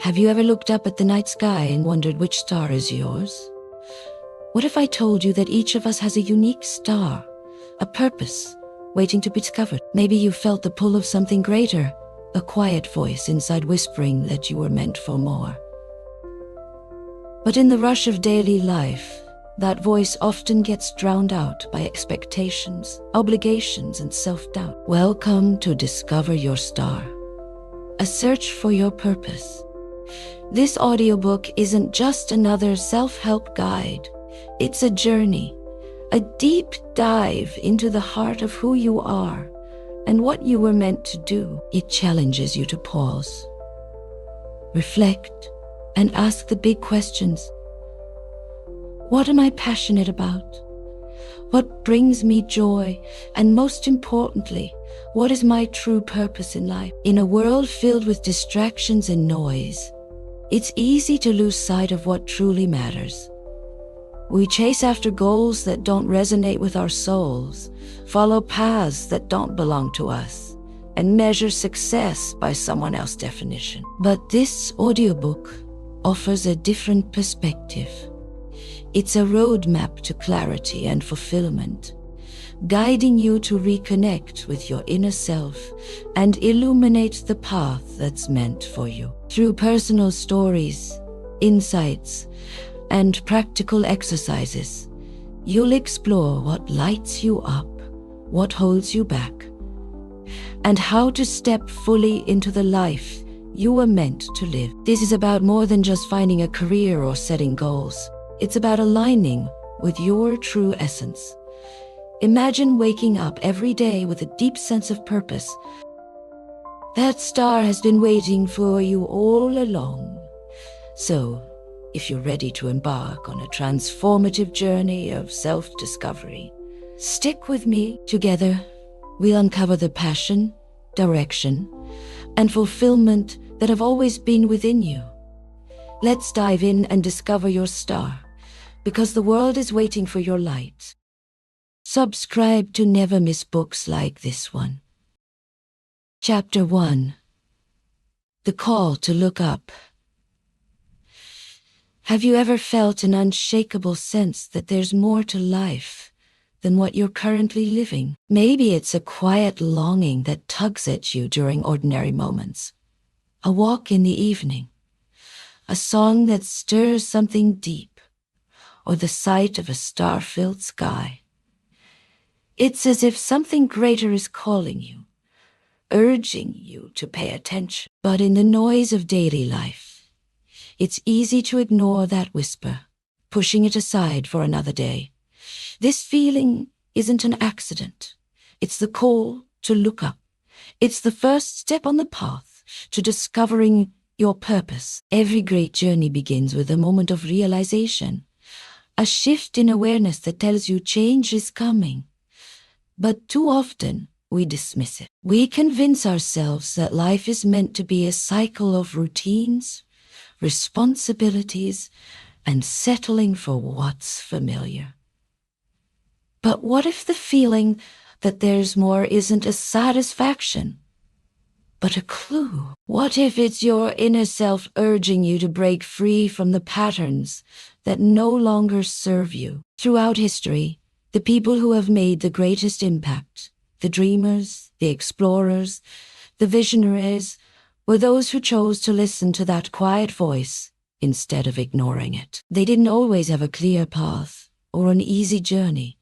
Have you ever looked up at the night sky and wondered which star is yours? What if I told you that each of us has a unique star, a purpose, waiting to be discovered? Maybe you felt the pull of something greater, a quiet voice inside whispering that you were meant for more. But in the rush of daily life, that voice often gets drowned out by expectations, obligations, and self-doubt. Welcome to Discover Your Star, a search for your purpose. This audiobook isn't just another self-help guide. It's a journey, a deep dive into the heart of who you are and what you were meant to do. It challenges you to pause, reflect, and ask the big questions. What am I passionate about? What brings me joy? And most importantly, what is my true purpose in life? In a world filled with distractions and noise, it's easy to lose sight of what truly matters. We chase after goals that don't resonate with our souls, follow paths that don't belong to us, and measure success by someone else's definition. But this audiobook offers a different perspective. It's a roadmap to clarity and fulfillment, guiding you to reconnect with your inner self and illuminate the path that's meant for you. Through personal stories, insights, and practical exercises, you'll explore what lights you up, what holds you back, and how to step fully into the life you were meant to live. This is about more than just finding a career or setting goals. It's about aligning with your true essence. Imagine waking up every day with a deep sense of purpose. That star has been waiting for you all along. So, if you're ready to embark on a transformative journey of self-discovery, stick with me. Together, we'll uncover the passion, direction, and fulfillment that have always been within you. Let's dive in and discover your star, because the world is waiting for your light. Subscribe to never miss books like this one. Chapter 1. The Call to Look Up. Have you ever felt an unshakable sense that there's more to life than what you're currently living? Maybe it's a quiet longing that tugs at you during ordinary moments. A walk in the evening, a song that stirs something deep, or the sight of a star-filled sky. It's as if something greater is calling you, urging you to pay attention. But in the noise of daily life, it's easy to ignore that whisper, pushing it aside for another day. This feeling isn't an accident. It's the call to look up. It's the first step on the path to discovering your purpose. Every great journey begins with a moment of realization, a shift in awareness that tells you change is coming. But too often, we dismiss it. We convince ourselves that life is meant to be a cycle of routines, responsibilities, and settling for what's familiar. But what if the feeling that there's more isn't a satisfaction, but a clue? What if it's your inner self urging you to break free from the patterns that no longer serve you? Throughout history, the people who have made the greatest impact, the dreamers, the explorers, the visionaries, were those who chose to listen to that quiet voice instead of ignoring it. They didn't always have a clear path or an easy journey,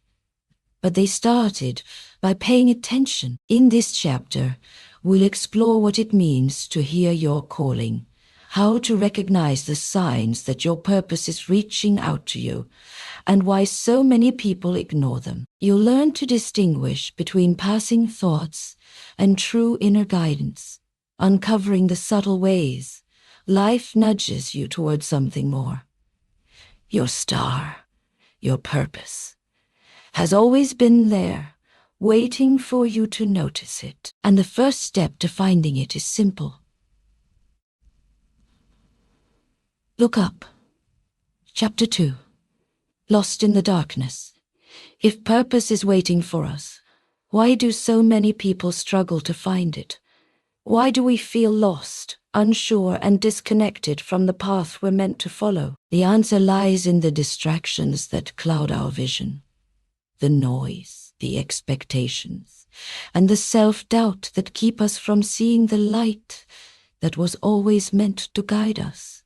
but they started by paying attention. In this chapter, we'll explore what it means to hear your calling, how to recognize the signs that your purpose is reaching out to you, and why so many people ignore them. You'll learn to distinguish between passing thoughts and true inner guidance, uncovering the subtle ways life nudges you towards something more. Your star, your purpose, has always been there, waiting for you to notice it. And the first step to finding it is simple. Look up. Chapter 2. Lost in the darkness. If purpose is waiting for us, why do so many people struggle to find it? Why do we feel lost, unsure, and disconnected from the path we're meant to follow? The answer lies in the distractions that cloud our vision, the noise, the expectations, and the self-doubt that keep us from seeing the light that was always meant to guide us.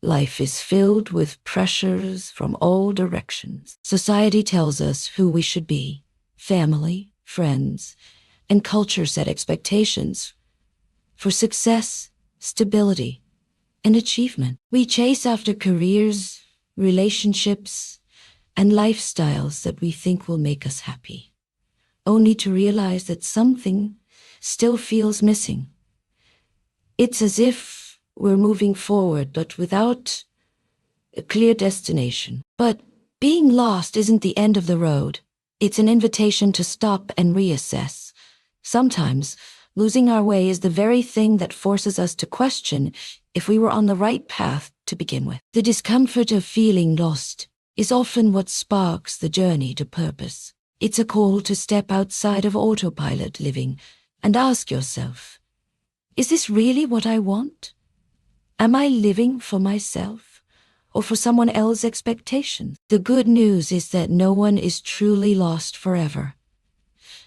Life is filled with pressures from all directions. Society tells us who we should be. Family, friends, and culture set expectations for success, stability, and achievement. We chase after careers, relationships, and lifestyles that we think will make us happy, only to realize that something still feels missing. It's as if we're moving forward, but without a clear destination. But being lost isn't the end of the road. It's an invitation to stop and reassess. Sometimes, losing our way is the very thing that forces us to question if we were on the right path to begin with. The discomfort of feeling lost is often what sparks the journey to purpose. It's a call to step outside of autopilot living and ask yourself, is this really what I want? Am I living for myself or for someone else's expectations? The good news is that no one is truly lost forever.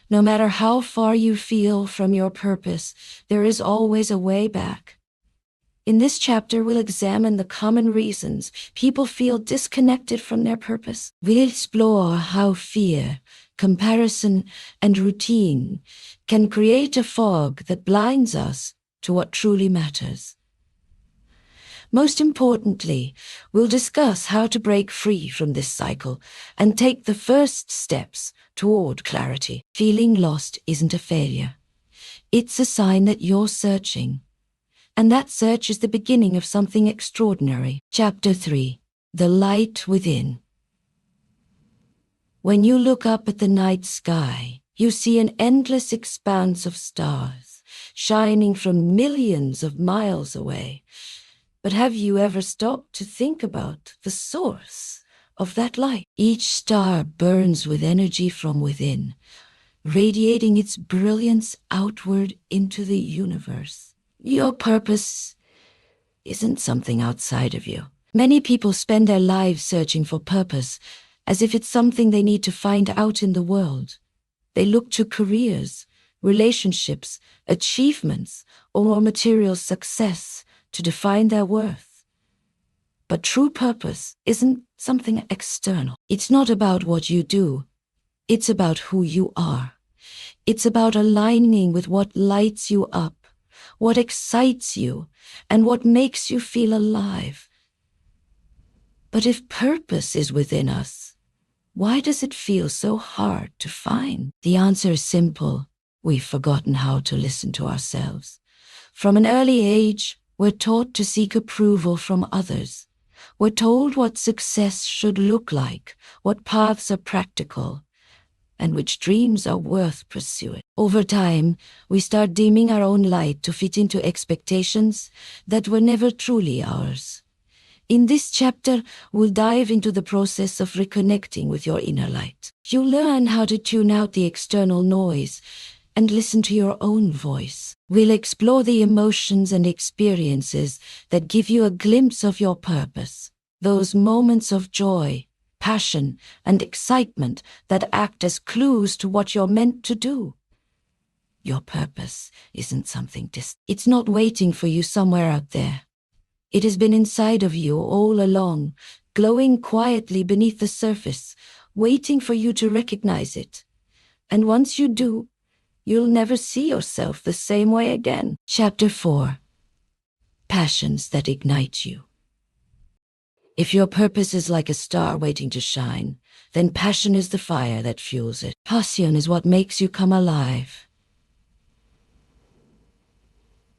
No matter how far you feel from your purpose, there is always a way back. In this chapter, we'll examine the common reasons people feel disconnected from their purpose. We'll explore how fear, comparison, and routine can create a fog that blinds us to what truly matters. Most importantly, we'll discuss how to break free from this cycle and take the first steps toward clarity. Feeling lost isn't a failure. It's a sign that you're searching. And that search is the beginning of something extraordinary. Chapter 3. The Light Within. When you look up at the night sky, you see an endless expanse of stars, shining from millions of miles away. But have you ever stopped to think about the source of that light? Each star burns with energy from within, radiating its brilliance outward into the universe. Your purpose isn't something outside of you. Many people spend their lives searching for purpose, as if it's something they need to find out in the world. They look to careers, relationships, achievements, or material success to define their worth. But true purpose isn't something external. It's not about what you do. It's about who you are. It's about aligning with what lights you up, what excites you, and what makes you feel alive. But if purpose is within us, why does it feel so hard to find? The answer is simple. We've forgotten how to listen to ourselves. From an early age, we're taught to seek approval from others. We're told what success should look like, what paths are practical, and which dreams are worth pursuing. Over time, we start dimming our own light to fit into expectations that were never truly ours. In this chapter, we'll dive into the process of reconnecting with your inner light. You'll learn how to tune out the external noise and listen to your own voice. We'll explore the emotions and experiences that give you a glimpse of your purpose, those moments of joy, passion, and excitement that act as clues to what you're meant to do. Your purpose isn't something distant. It's not waiting for you somewhere out there. It has been inside of you all along, glowing quietly beneath the surface, waiting for you to recognize it. And once you do, you'll never see yourself the same way again. Chapter 4. Passions that ignite you. If your purpose is like a star waiting to shine, then passion is the fire that fuels it. Passion is what makes you come alive.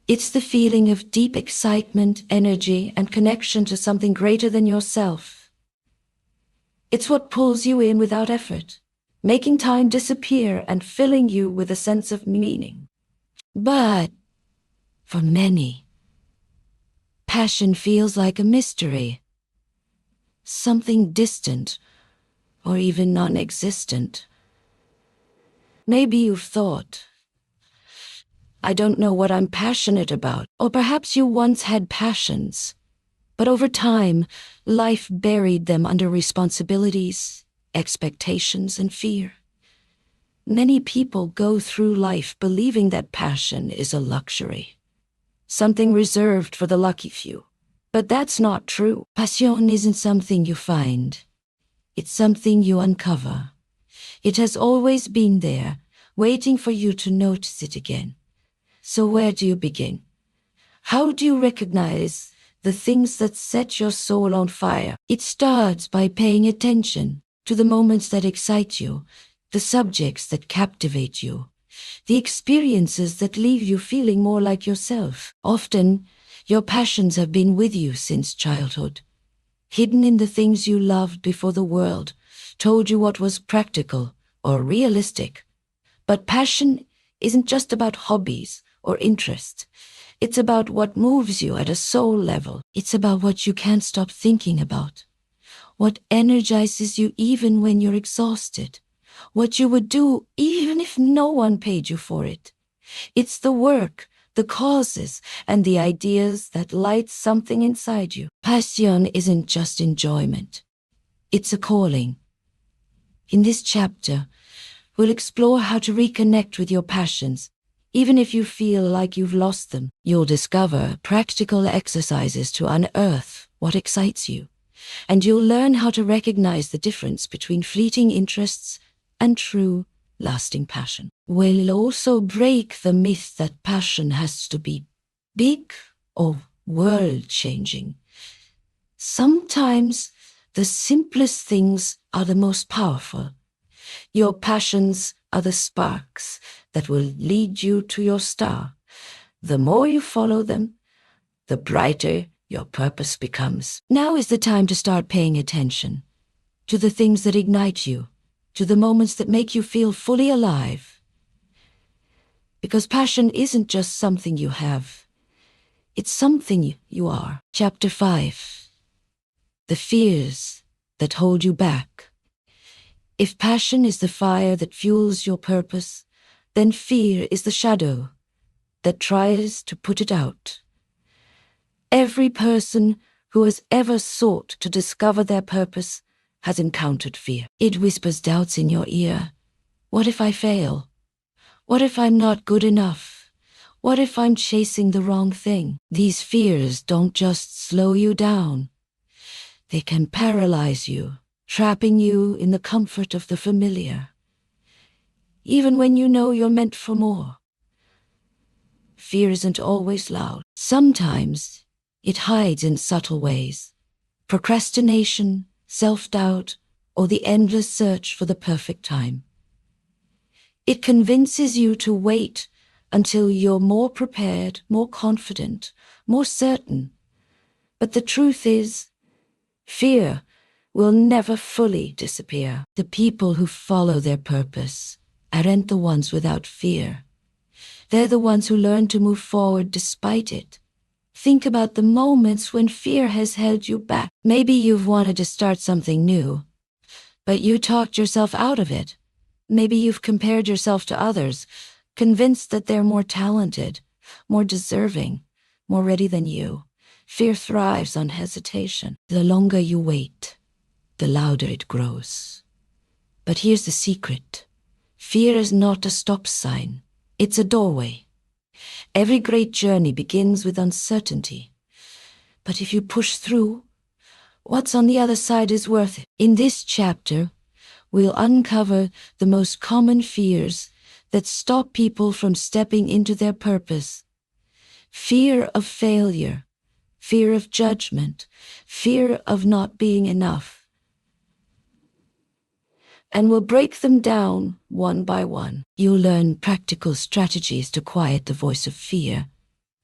It's the feeling of deep excitement, energy, and connection to something greater than yourself. It's what pulls you in without effort, making time disappear and filling you with a sense of meaning. But for many, passion feels like a mystery, something distant or even non-existent. Maybe you've thought, I don't know what I'm passionate about. Or perhaps you once had passions, but over time, life buried them under responsibilities, expectations, and fear. Many people go through life believing that passion is a luxury, something reserved for the lucky few. But that's not true. Passion isn't something you find. It's something you uncover. It has always been there, waiting for you to notice it again. So where do you begin? How do you recognize the things that set your soul on fire? It starts by paying attention to the moments that excite you, the subjects that captivate you, the experiences that leave you feeling more like yourself. Often, your passions have been with you since childhood, hidden in the things you loved before the world told you what was practical or realistic. But passion isn't just about hobbies or interests. It's about what moves you at a soul level. It's about what you can't stop thinking about, what energizes you even when you're exhausted, what you would do even if no one paid you for it. It's the work, the causes, and the ideas that light something inside you. Passion isn't just enjoyment. It's a calling. In this chapter, we'll explore how to reconnect with your passions, even if you feel like you've lost them. You'll discover practical exercises to unearth what excites you, and you'll learn how to recognize the difference between fleeting interests and true, lasting passion. We'll also break the myth that passion has to be big or world-changing. Sometimes the simplest things are the most powerful. Your passions are the sparks that will lead you to your star. The more you follow them, the brighter your purpose becomes. Now is the time to start paying attention to the things that ignite you, to the moments that make you feel fully alive. Because passion isn't just something you have, it's something you are. Chapter 5. The fears that hold you back. If passion is the fire that fuels your purpose, then fear is the shadow that tries to put it out. Every person who has ever sought to discover their purpose has encountered fear. It whispers doubts in your ear. What if I fail? What if I'm not good enough? What if I'm chasing the wrong thing? These fears don't just slow you down. They can paralyze you, trapping you in the comfort of the familiar, even when you know you're meant for more. Fear isn't always loud. Sometimes it hides in subtle ways. Procrastination, self-doubt, or the endless search for the perfect time. It convinces you to wait until you're more prepared, more confident, more certain. But the truth is, fear will never fully disappear. The people who follow their purpose aren't the ones without fear. They're the ones who learn to move forward despite it. Think about the moments when fear has held you back. Maybe you've wanted to start something new, but you talked yourself out of it. Maybe you've compared yourself to others, convinced that they're more talented, more deserving, more ready than you. Fear thrives on hesitation. The longer you wait, the louder it grows. But here's the secret. Fear is not a stop sign. It's a doorway. Every great journey begins with uncertainty. But if you push through, what's on the other side is worth it. In this chapter, we'll uncover the most common fears that stop people from stepping into their purpose. Fear of failure, fear of judgment, fear of not being enough. And we'll break them down one by one. You'll learn practical strategies to quiet the voice of fear,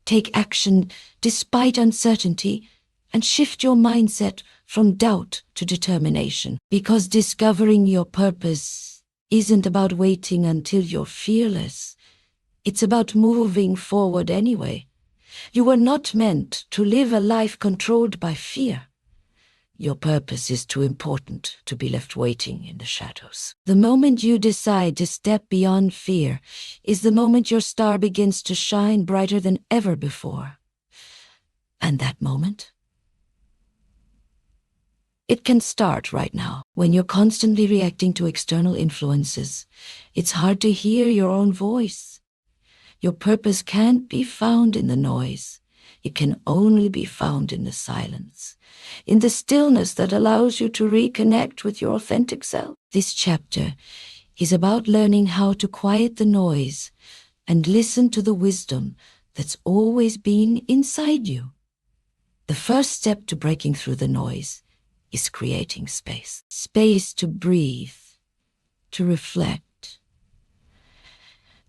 take action despite uncertainty, and shift your mindset from doubt to determination. Because discovering your purpose isn't about waiting until you're fearless. It's about moving forward anyway. You were not meant to live a life controlled by fear. Your purpose is too important to be left waiting in the shadows. The moment you decide to step beyond fear is the moment your star begins to shine brighter than ever before. And that moment? It can start right now. When you're constantly reacting to external influences, it's hard to hear your own voice. Your purpose can't be found in the noise. It can only be found in the silence, in the stillness that allows you to reconnect with your authentic self. This chapter is about learning how to quiet the noise and listen to the wisdom that's always been inside you. The first step to breaking through the noise is creating space. Space to breathe, to reflect,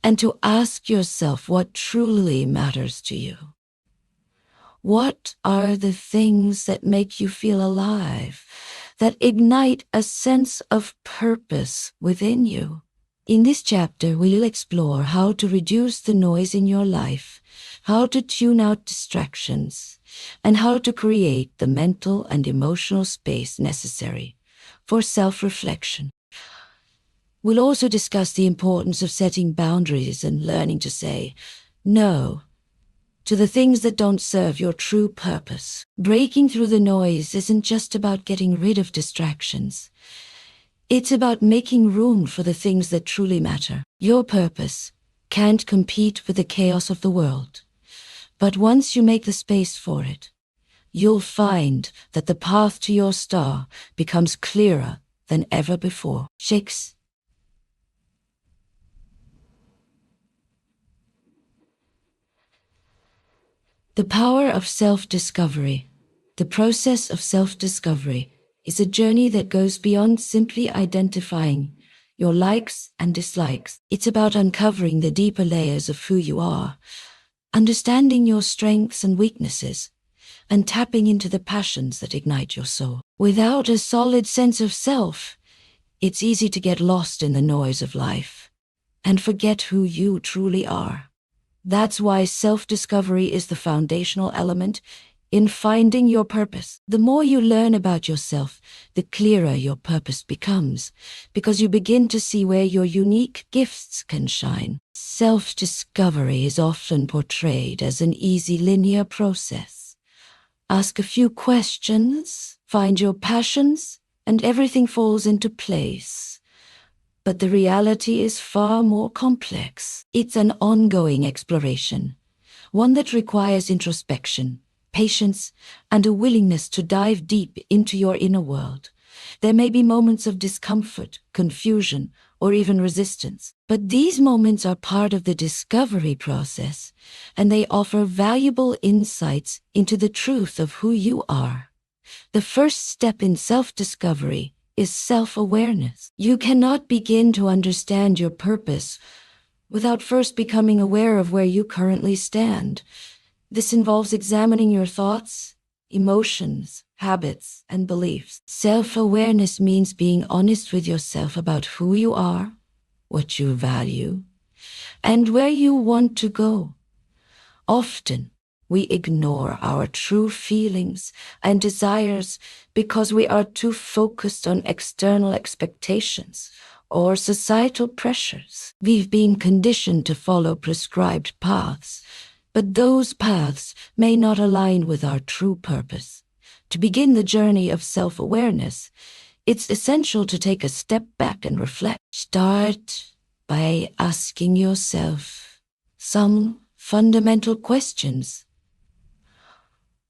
and to ask yourself what truly matters to you. What are the things that make you feel alive, that ignite a sense of purpose within you? In this chapter, we'll explore how to reduce the noise in your life, how to tune out distractions, and how to create the mental and emotional space necessary for self-reflection. We'll also discuss the importance of setting boundaries and learning to say no to the things that don't serve your true purpose. Breaking through the noise isn't just about getting rid of distractions. It's about making room for the things that truly matter. Your purpose can't compete with the chaos of the world. But once you make the space for it, you'll find that the path to your star becomes clearer than ever before. Shakes. The power of self-discovery. The process of self-discovery is a journey that goes beyond simply identifying your likes and dislikes. It's about uncovering the deeper layers of who you are, understanding your strengths and weaknesses, and tapping into the passions that ignite your soul. Without a solid sense of self, it's easy to get lost in the noise of life and forget who you truly are. That's why self-discovery is the foundational element in finding your purpose. The more you learn about yourself, the clearer your purpose becomes, because you begin to see where your unique gifts can shine. Self-discovery is often portrayed as an easy linear process. Ask a few questions, find your passions, and everything falls into place. But the reality is far more complex. It's an ongoing exploration, one that requires introspection, patience, and a willingness to dive deep into your inner world. There may be moments of discomfort, confusion, or even resistance, but these moments are part of the discovery process, and they offer valuable insights into the truth of who you are. The first step in self-discovery is self-awareness. You cannot begin to understand your purpose without first becoming aware of where you currently stand. This involves examining your thoughts, emotions, habits, and beliefs. Self-awareness means being honest with yourself about who you are, what you value, and where you want to go. Often, we ignore our true feelings and desires because we are too focused on external expectations or societal pressures. We've been conditioned to follow prescribed paths, but those paths may not align with our true purpose. To begin the journey of self-awareness, it's essential to take a step back and reflect. Start by asking yourself some fundamental questions.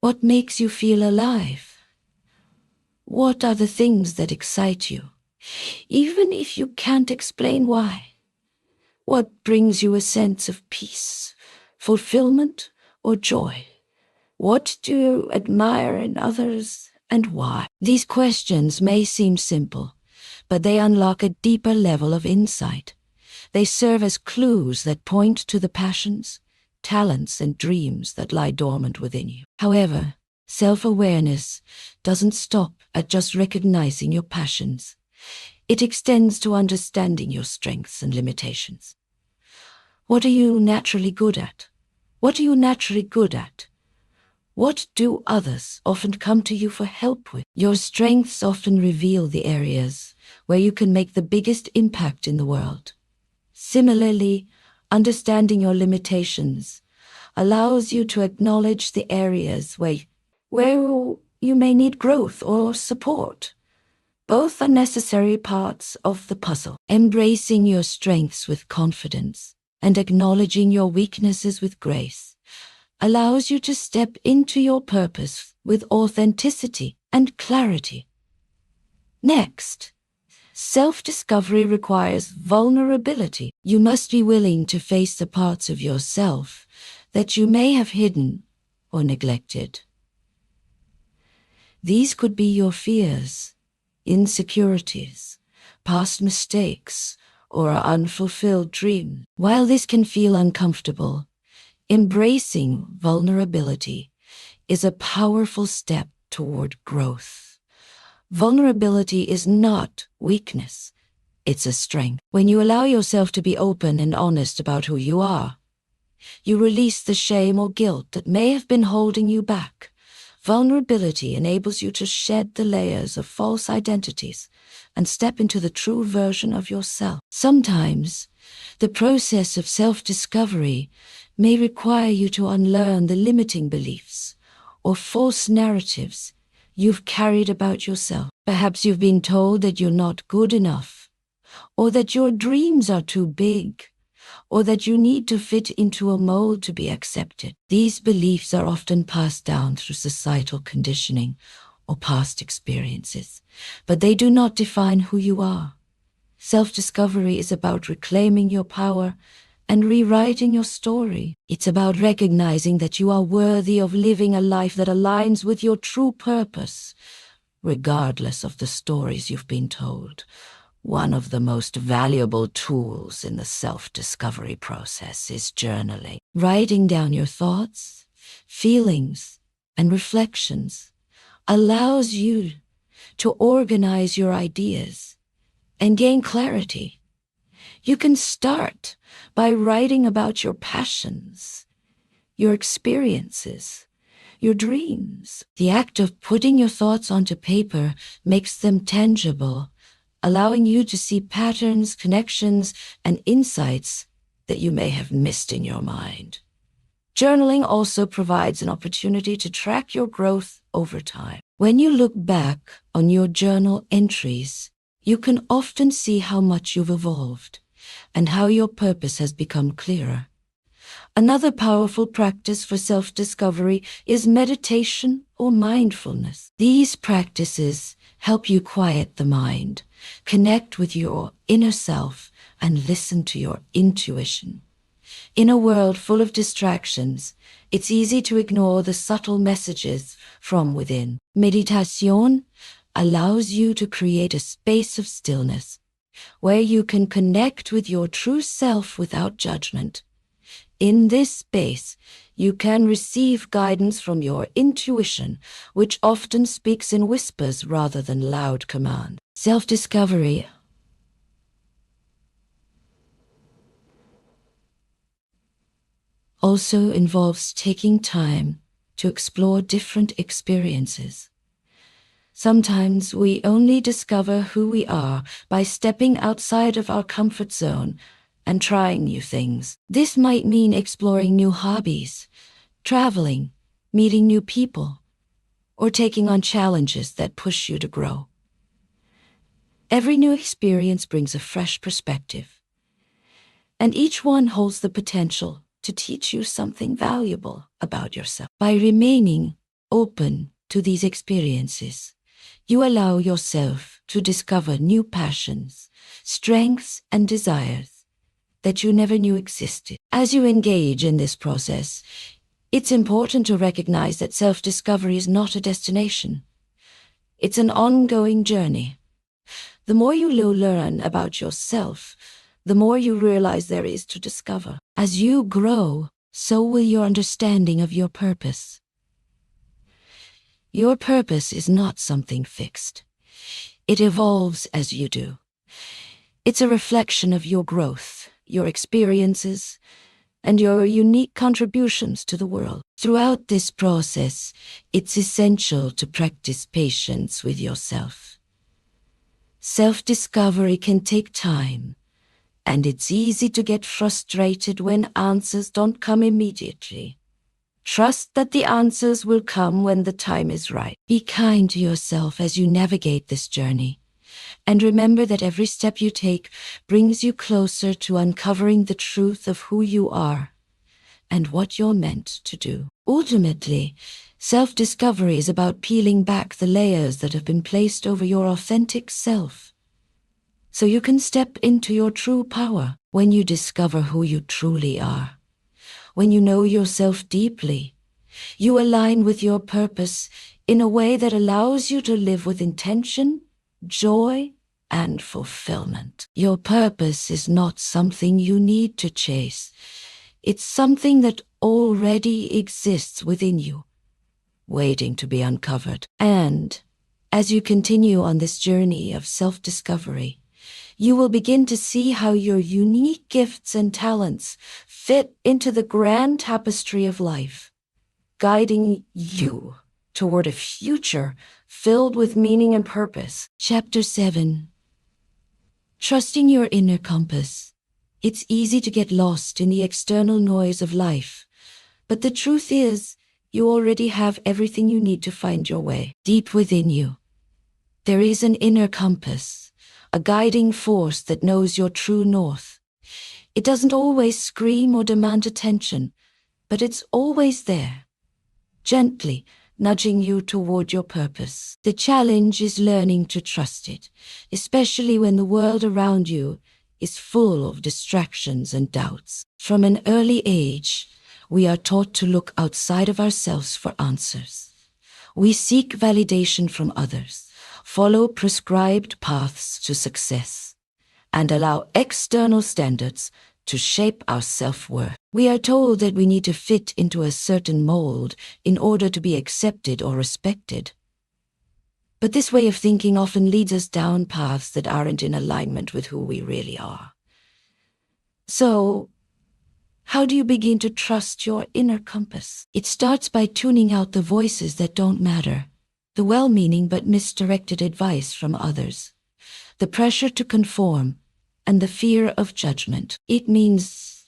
What makes you feel alive? What are the things that excite you, even if you can't explain why? What brings you a sense of peace, fulfillment, or joy? What do you admire in others, and why? These questions may seem simple, but they unlock a deeper level of insight. They serve as clues that point to the passions, talents, and dreams that lie dormant within you. However, self-awareness doesn't stop at just recognizing your passions. It extends to understanding your strengths and limitations. What are you naturally good at? What are you naturally good at? What do others often come to you for help with? Your strengths often reveal the areas where you can make the biggest impact in the world. Similarly, understanding your limitations allows you to acknowledge the areas where you may need growth or support. Both are necessary parts of the puzzle. Embracing your strengths with confidence and acknowledging your weaknesses with grace allows you to step into your purpose with authenticity and clarity. Next, self-discovery requires vulnerability. You must be willing to face the parts of yourself that you may have hidden or neglected. These could be your fears, insecurities, past mistakes, or unfulfilled dreams. While this can feel uncomfortable, embracing vulnerability is a powerful step toward growth. Vulnerability is not weakness, it's a strength. When you allow yourself to be open and honest about who you are, you release the shame or guilt that may have been holding you back. Vulnerability enables you to shed the layers of false identities and step into the true version of yourself. Sometimes, the process of self-discovery may require you to unlearn the limiting beliefs or false narratives you've carried about yourself. Perhaps you've been told that you're not good enough, or that your dreams are too big, or that you need to fit into a mold to be accepted. These beliefs are often passed down through societal conditioning or past experiences, but they do not define who you are. Self-discovery is about reclaiming your power and rewriting your story. It's about recognizing that you are worthy of living a life that aligns with your true purpose, regardless of the stories you've been told. One of the most valuable tools in the self-discovery process is journaling. Writing down your thoughts, feelings, and reflections allows you to organize your ideas and gain clarity. You can start by writing about your passions, your experiences, your dreams. The act of putting your thoughts onto paper makes them tangible, allowing you to see patterns, connections, and insights that you may have missed in your mind. Journaling also provides an opportunity to track your growth over time. When you look back on your journal entries, you can often see how much you've evolved and how your purpose has become clearer. Another powerful practice for self-discovery is meditation or mindfulness. These practices help you quiet the mind, connect with your inner self, and listen to your intuition. In a world full of distractions, it's easy to ignore the subtle messages from within. Meditation allows you to create a space of stillness where you can connect with your true self without judgment. In this space, you can receive guidance from your intuition, which often speaks in whispers rather than loud commands. Self-discovery also involves taking time to explore different experiences. Sometimes we only discover who we are by stepping outside of our comfort zone and trying new things. This might mean exploring new hobbies, traveling, meeting new people, or taking on challenges that push you to grow. Every new experience brings a fresh perspective, and each one holds the potential to teach you something valuable about yourself. By remaining open to these experiences, you allow yourself to discover new passions, strengths, and desires that you never knew existed. As you engage in this process, it's important to recognize that self-discovery is not a destination. It's an ongoing journey. The more you learn about yourself, the more you realize there is to discover. As you grow, so will your understanding of your purpose. Your purpose is not something fixed. It evolves as you do. It's a reflection of your growth, your experiences, and your unique contributions to the world. Throughout this process, it's essential to practice patience with yourself. Self-discovery can take time, and it's easy to get frustrated when answers don't come immediately. Trust that the answers will come when the time is right. Be kind to yourself as you navigate this journey, and remember that every step you take brings you closer to uncovering the truth of who you are and what you're meant to do. Ultimately, self-discovery is about peeling back the layers that have been placed over your authentic self, so you can step into your true power. When you discover who you truly are, when you know yourself deeply, you align with your purpose in a way that allows you to live with intention, joy, and fulfillment. Your purpose is not something you need to chase. It's something that already exists within you, waiting to be uncovered. And as you continue on this journey of self-discovery, you will begin to see how your unique gifts and talents fit into the grand tapestry of life, guiding you toward a future filled with meaning and purpose. Chapter 7. Trusting your inner compass. It's easy to get lost in the external noise of life, but the truth is, you already have everything you need to find your way. Deep within you, there is an inner compass, a guiding force that knows your true north. It doesn't always scream or demand attention, but it's always there, gently nudging you toward your purpose. The challenge is learning to trust it, especially when the world around you is full of distractions and doubts. From an early age, we are taught to look outside of ourselves for answers. We seek validation from others, follow prescribed paths to success, and allow external standards to shape our self-worth. We are told that we need to fit into a certain mold in order to be accepted or respected. But this way of thinking often leads us down paths that aren't in alignment with who we really are. So, how do you begin to trust your inner compass? It starts by tuning out the voices that don't matter, the well-meaning but misdirected advice from others, the pressure to conform, and the fear of judgment. It means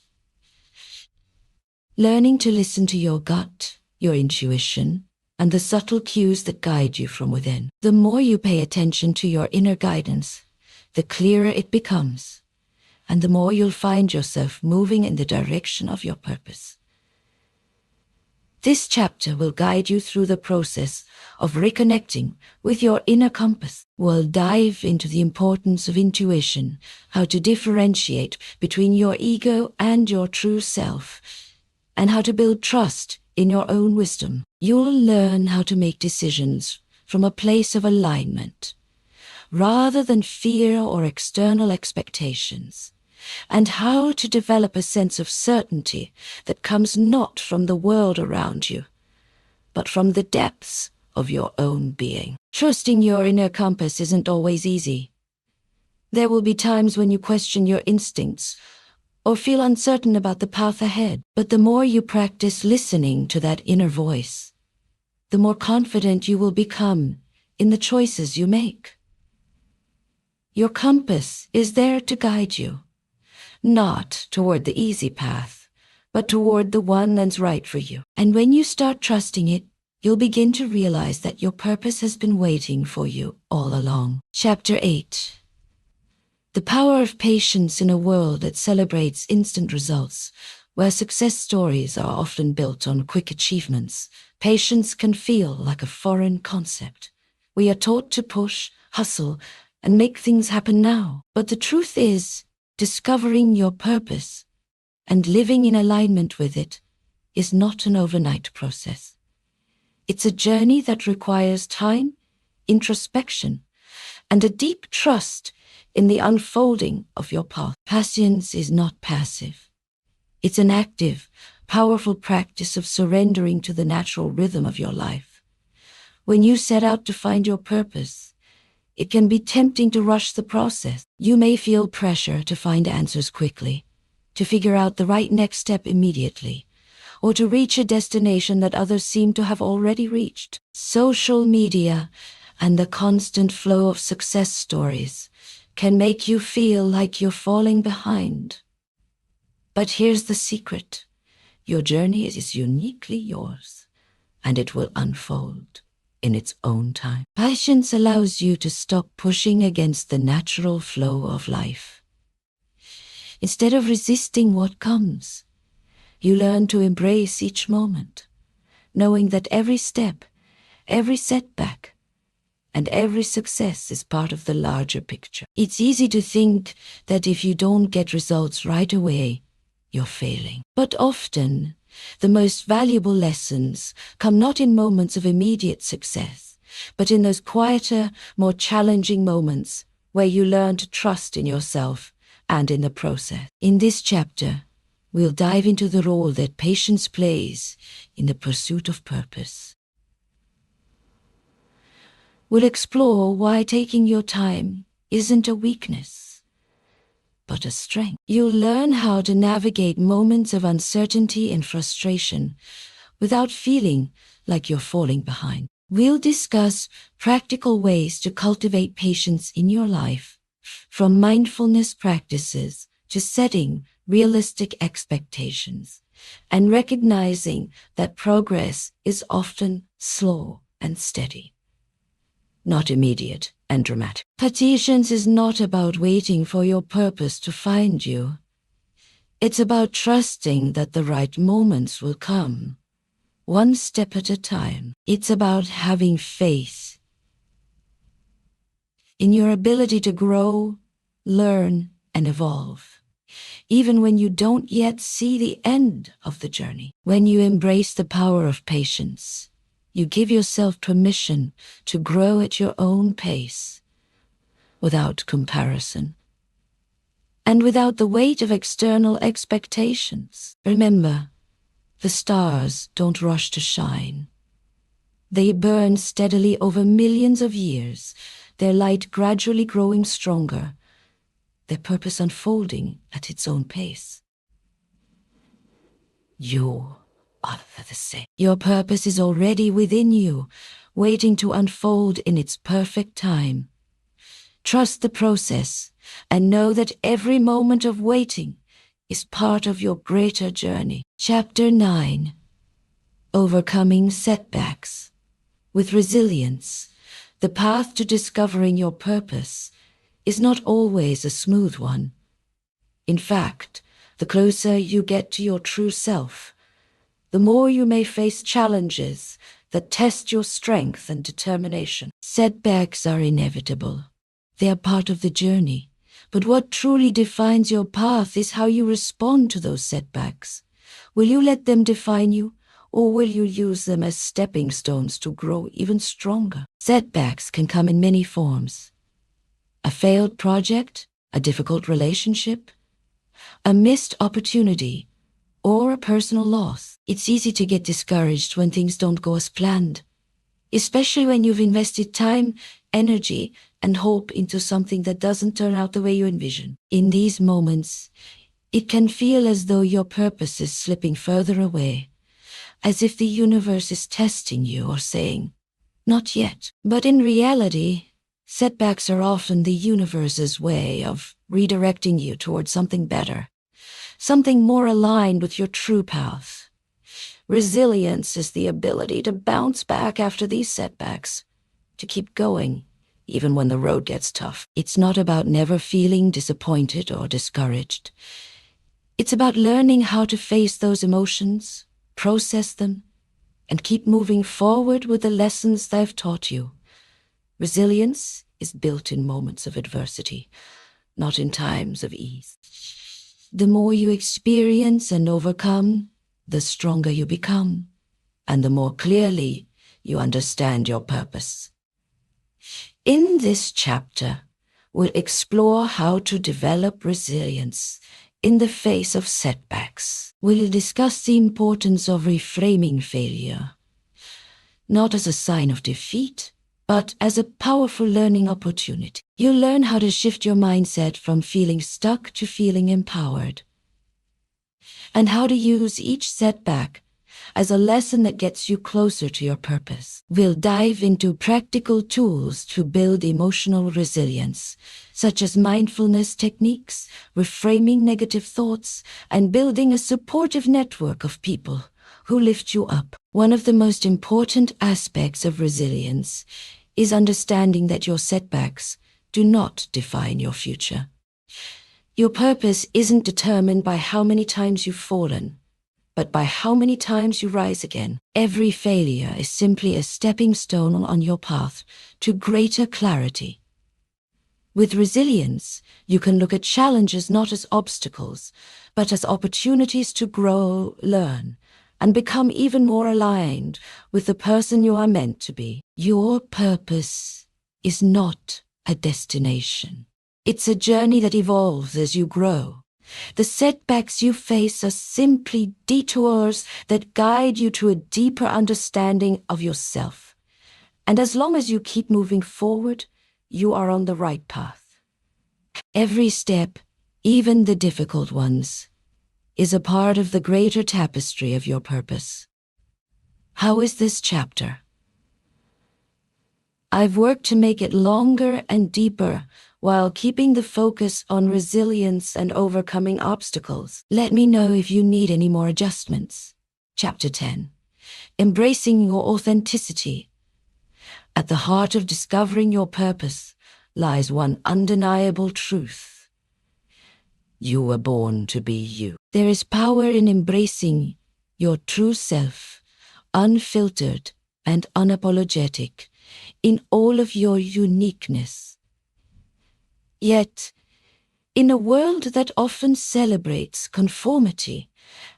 learning to listen to your gut, your intuition, and the subtle cues that guide you from within. The more you pay attention to your inner guidance, the clearer it becomes, and the more you'll find yourself moving in the direction of your purpose. This chapter will guide you through the process of reconnecting with your inner compass. We'll dive into the importance of intuition, how to differentiate between your ego and your true self, and how to build trust in your own wisdom. You'll learn how to make decisions from a place of alignment, rather than fear or external expectations, and how to develop a sense of certainty that comes not from the world around you, but from the depths of your own being. Trusting your inner compass isn't always easy. There will be times when you question your instincts or feel uncertain about the path ahead, but the more you practice listening to that inner voice, the more confident you will become in the choices you make. Your compass is there to guide you, not toward the easy path, but toward the one that's right for you. And when you start trusting it, you'll begin to realize that your purpose has been waiting for you all along. Chapter 8. The power of patience in a world that celebrates instant results, where success stories are often built on quick achievements. Patience can feel like a foreign concept. We are taught to push, hustle, and make things happen now. But the truth is, discovering your purpose and living in alignment with it is not an overnight process. It's a journey that requires time, introspection, and a deep trust in the unfolding of your path. Patience is not passive. It's an active, powerful practice of surrendering to the natural rhythm of your life. When you set out to find your purpose, it can be tempting to rush the process. You may feel pressure to find answers quickly, to figure out the right next step immediately, or to reach a destination that others seem to have already reached. Social media and the constant flow of success stories can make you feel like you're falling behind. But here's the secret. Your journey is uniquely yours, and it will unfold in its own time. Patience allows you to stop pushing against the natural flow of life. Instead of resisting what comes, you learn to embrace each moment, knowing that every step, every setback, and every success is part of the larger picture. It's easy to think that if you don't get results right away, you're failing. But often, the most valuable lessons come not in moments of immediate success, but in those quieter, more challenging moments where you learn to trust in yourself and in the process. In this chapter, we'll dive into the role that patience plays in the pursuit of purpose. We'll explore why taking your time isn't a weakness, but a strength. You'll learn how to navigate moments of uncertainty and frustration without feeling like you're falling behind. We'll discuss practical ways to cultivate patience in your life, from mindfulness practices to setting realistic expectations, and recognizing that progress is often slow and steady, not immediate and dramatic. Patience is not about waiting for your purpose to find you. It's about trusting that the right moments will come, one step at a time. It's about having faith in your ability to grow, learn, and evolve, even when you don't yet see the end of the journey. When you embrace the power of patience, you give yourself permission to grow at your own pace, without comparison, and without the weight of external expectations. Remember, the stars don't rush to shine. They burn steadily over millions of years, their light gradually growing stronger, their purpose unfolding at its own pace. You are the same. Your purpose is already within you, waiting to unfold in its perfect time. Trust the process and know that every moment of waiting is part of your greater journey. Chapter 9. Overcoming Setbacks. With resilience, the path to discovering your purpose is not always a smooth one. In fact, the closer you get to your true self, the more you may face challenges that test your strength and determination. Setbacks are inevitable. They are part of the journey. But what truly defines your path is how you respond to those setbacks. Will you let them define you, or will you use them as stepping stones to grow even stronger? Setbacks can come in many forms. A failed project, a difficult relationship, a missed opportunity, or a personal loss. It's easy to get discouraged when things don't go as planned, especially when you've invested time, energy, and hope into something that doesn't turn out the way you envision. In these moments, it can feel as though your purpose is slipping further away, as if the universe is testing you or saying, "Not yet." But in reality, setbacks are often the universe's way of redirecting you towards something better, something more aligned with your true path. Resilience is the ability to bounce back after these setbacks, to keep going, even when the road gets tough. It's not about never feeling disappointed or discouraged. It's about learning how to face those emotions, process them, and keep moving forward with the lessons they've taught you. Resilience is built in moments of adversity, not in times of ease. The more you experience and overcome, the stronger you become, and the more clearly you understand your purpose. In this chapter, we'll explore how to develop resilience in the face of setbacks. We'll discuss the importance of reframing failure, not as a sign of defeat, but as a powerful learning opportunity. You'll learn how to shift your mindset from feeling stuck to feeling empowered, and how to use each setback as a lesson that gets you closer to your purpose. We'll dive into practical tools to build emotional resilience, such as mindfulness techniques, reframing negative thoughts, and building a supportive network of people who lift you up. One of the most important aspects of resilience is understanding that your setbacks do not define your future. Your purpose isn't determined by how many times you've fallen, but by how many times you rise again. Every failure is simply a stepping stone on your path to greater clarity. With resilience, you can look at challenges not as obstacles, but as opportunities to grow, learn, and become even more aligned with the person you are meant to be. Your purpose is not a destination. It's a journey that evolves as you grow. The setbacks you face are simply detours that guide you to a deeper understanding of yourself. And as long as you keep moving forward, you are on the right path. Every step, even the difficult ones, is a part of the greater tapestry of your purpose. How is this chapter? I've worked to make it longer and deeper while keeping the focus on resilience and overcoming obstacles. Let me know if you need any more adjustments. Chapter 10. Embracing your authenticity. At the heart of discovering your purpose lies one undeniable truth. You were born to be you. There is power in embracing your true self, unfiltered and unapologetic, in all of your uniqueness. Yet, in a world that often celebrates conformity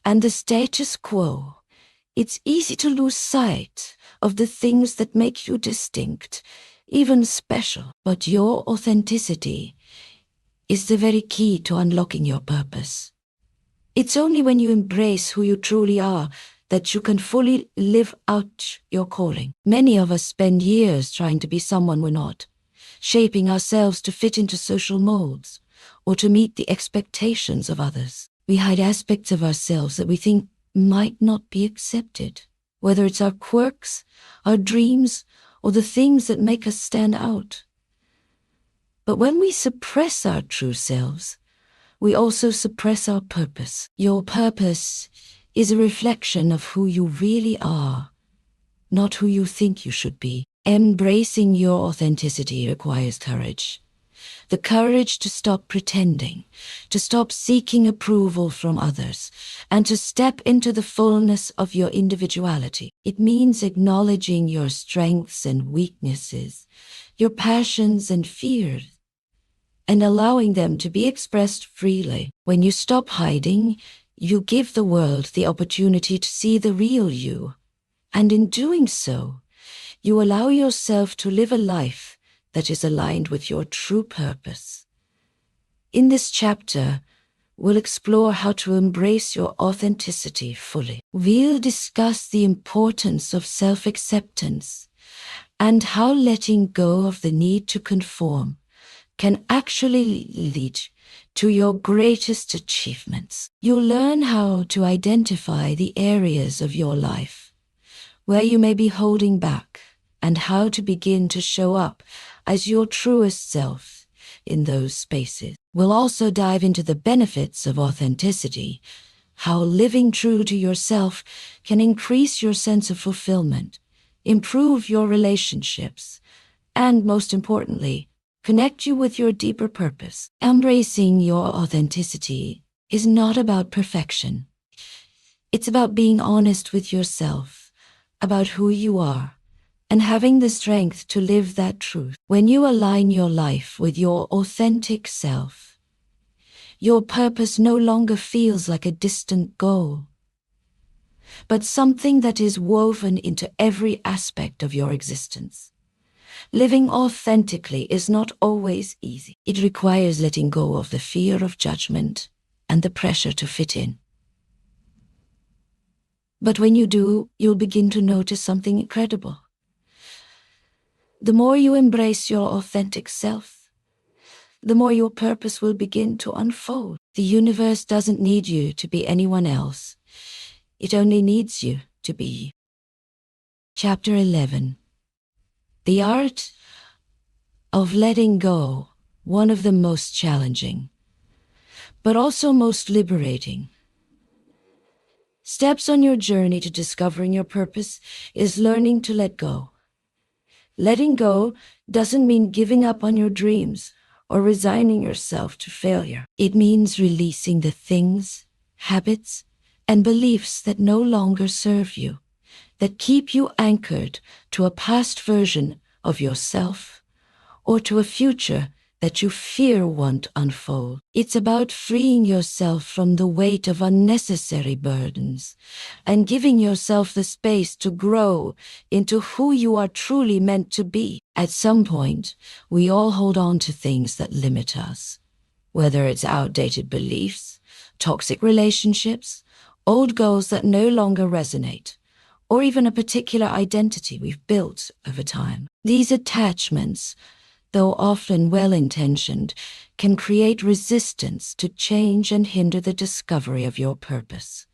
and the status quo, it's easy to lose sight of the things that make you distinct, even special. But your authenticity is the very key to unlocking your purpose. It's only when you embrace who you truly are that you can fully live out your calling. Many of us spend years trying to be someone we're not, shaping ourselves to fit into social molds or to meet the expectations of others. We hide aspects of ourselves that we think might not be accepted, whether it's our quirks, our dreams, or the things that make us stand out. But when we suppress our true selves, we also suppress our purpose. Your purpose is a reflection of who you really are, not who you think you should be. Embracing your authenticity requires courage. The courage to stop pretending, to stop seeking approval from others, and to step into the fullness of your individuality. It means acknowledging your strengths and weaknesses, your passions and fears, and allowing them to be expressed freely. When you stop hiding, you give the world the opportunity to see the real you, and in doing so, you allow yourself to live a life that is aligned with your true purpose. In this chapter, we'll explore how to embrace your authenticity fully. We'll discuss the importance of self-acceptance and how letting go of the need to conform can actually lead to your greatest achievements. You'll learn how to identify the areas of your life where you may be holding back, and how to begin to show up as your truest self in those spaces. We'll also dive into the benefits of authenticity, how living true to yourself can increase your sense of fulfillment, improve your relationships, and most importantly, connect you with your deeper purpose. Embracing your authenticity is not about perfection. It's about being honest with yourself, about who you are, and having the strength to live that truth. When you align your life with your authentic self, your purpose no longer feels like a distant goal, but something that is woven into every aspect of your existence. Living authentically is not always easy. It requires letting go of the fear of judgment and the pressure to fit in. But when you do, you'll begin to notice something incredible. The more you embrace your authentic self, the more your purpose will begin to unfold. The universe doesn't need you to be anyone else. It only needs you to be you. Chapter 11. The art of letting go, one of the most challenging, but also most liberating steps on your journey to discovering your purpose is learning to let go. Letting go doesn't mean giving up on your dreams or resigning yourself to failure. It means releasing the things, habits, and beliefs that no longer serve you, that keep you anchored to a past version of yourself or to a future that you fear won't unfold. It's about freeing yourself from the weight of unnecessary burdens and giving yourself the space to grow into who you are truly meant to be. At some point, we all hold on to things that limit us, whether it's outdated beliefs, toxic relationships, old goals that no longer resonate, or even a particular identity we've built over time. These attachments, though often well-intentioned, can create resistance to change and hinder the discovery of your purpose.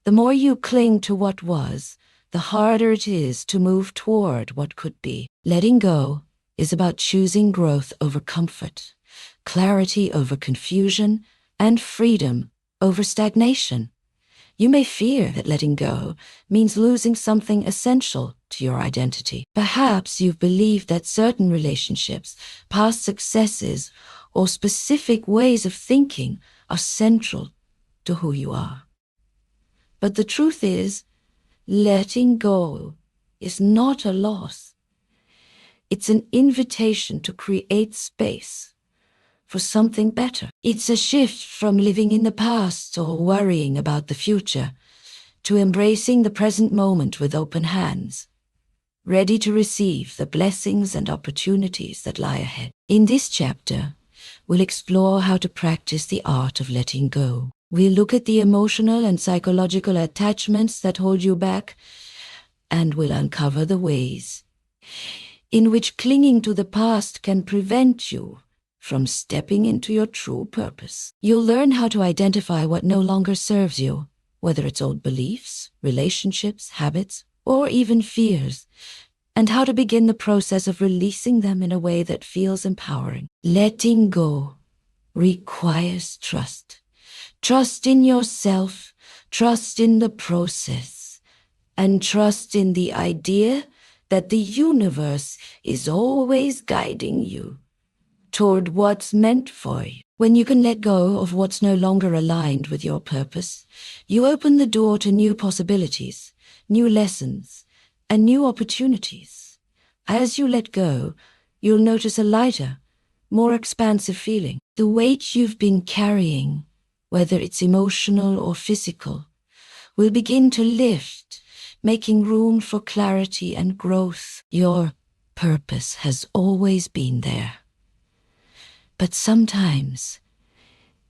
The more you cling to what was, the harder it is to move toward what could be. Letting go is about choosing growth over comfort, clarity over confusion, and freedom over stagnation. You may fear that letting go means losing something essential to your identity. Perhaps you've believed that certain relationships, past successes, or specific ways of thinking are central to who you are. But the truth is, letting go is not a loss. It's an invitation to create space for something better. It's a shift from living in the past or worrying about the future to embracing the present moment with open hands, ready to receive the blessings and opportunities that lie ahead. In this chapter, we'll explore how to practice the art of letting go. We'll look at the emotional and psychological attachments that hold you back, and we'll uncover the ways in which clinging to the past can prevent you from stepping into your true purpose. You'll learn how to identify what no longer serves you, whether it's old beliefs, relationships, habits, or even fears, and how to begin the process of releasing them in a way that feels empowering. Letting go requires trust. Trust in yourself, trust in the process, and trust in the idea that the universe is always guiding you toward what's meant for you. When you can let go of what's no longer aligned with your purpose, you open the door to new possibilities, new lessons, and new opportunities. As you let go, you'll notice a lighter, more expansive feeling. The weight you've been carrying, whether it's emotional or physical, will begin to lift, making room for clarity and growth. Your purpose has always been there. But sometimes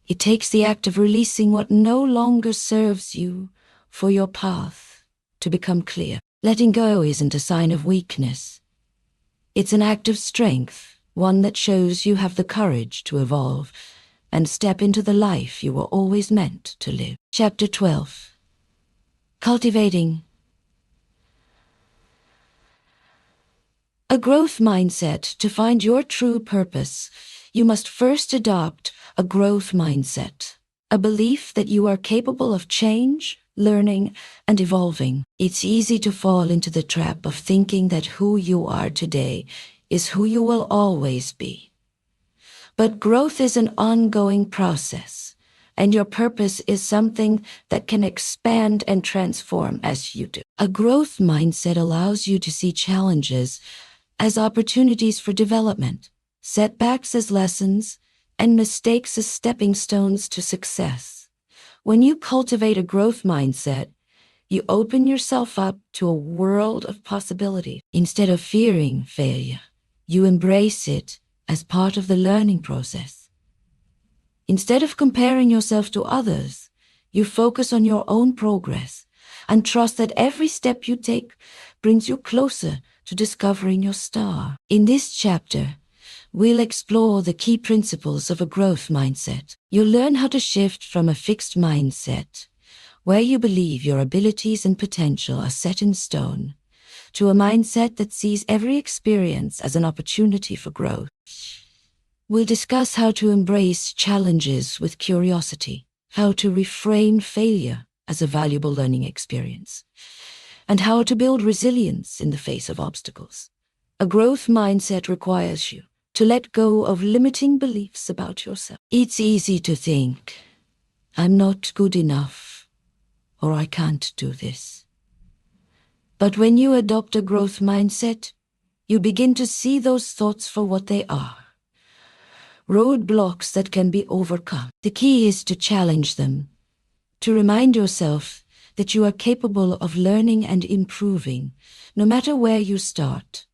it takes the act of releasing what no longer serves you for your path to become clear. Letting go isn't a sign of weakness. It's an act of strength, one that shows you have the courage to evolve and step into the life you were always meant to live. Chapter 12. Cultivating a growth mindset. To find your true purpose, you must first adopt a growth mindset, a belief that you are capable of change, learning, and evolving. It's easy to fall into the trap of thinking that who you are today is who you will always be. But growth is an ongoing process, and your purpose is something that can expand and transform as you do. A growth mindset allows you to see challenges as opportunities for development, setbacks as lessons, and mistakes as stepping stones to success. When you cultivate a growth mindset, you open yourself up to a world of possibility. Instead of fearing failure, you embrace it as part of the learning process. Instead of comparing yourself to others, you focus on your own progress and trust that every step you take brings you closer to discovering your star. In this chapter, we'll explore the key principles of a growth mindset. You'll learn how to shift from a fixed mindset, where you believe your abilities and potential are set in stone, to a mindset that sees every experience as an opportunity for growth. We'll discuss how to embrace challenges with curiosity, how to reframe failure as a valuable learning experience, and how to build resilience in the face of obstacles. A growth mindset requires you to let go of limiting beliefs about yourself. It's easy to think, I'm not good enough, or I can't do this. But when you adopt a growth mindset, you begin to see those thoughts for what they are. Roadblocks that can be overcome. The key is to challenge them, to remind yourself that you are capable of learning and improving, no matter where you start.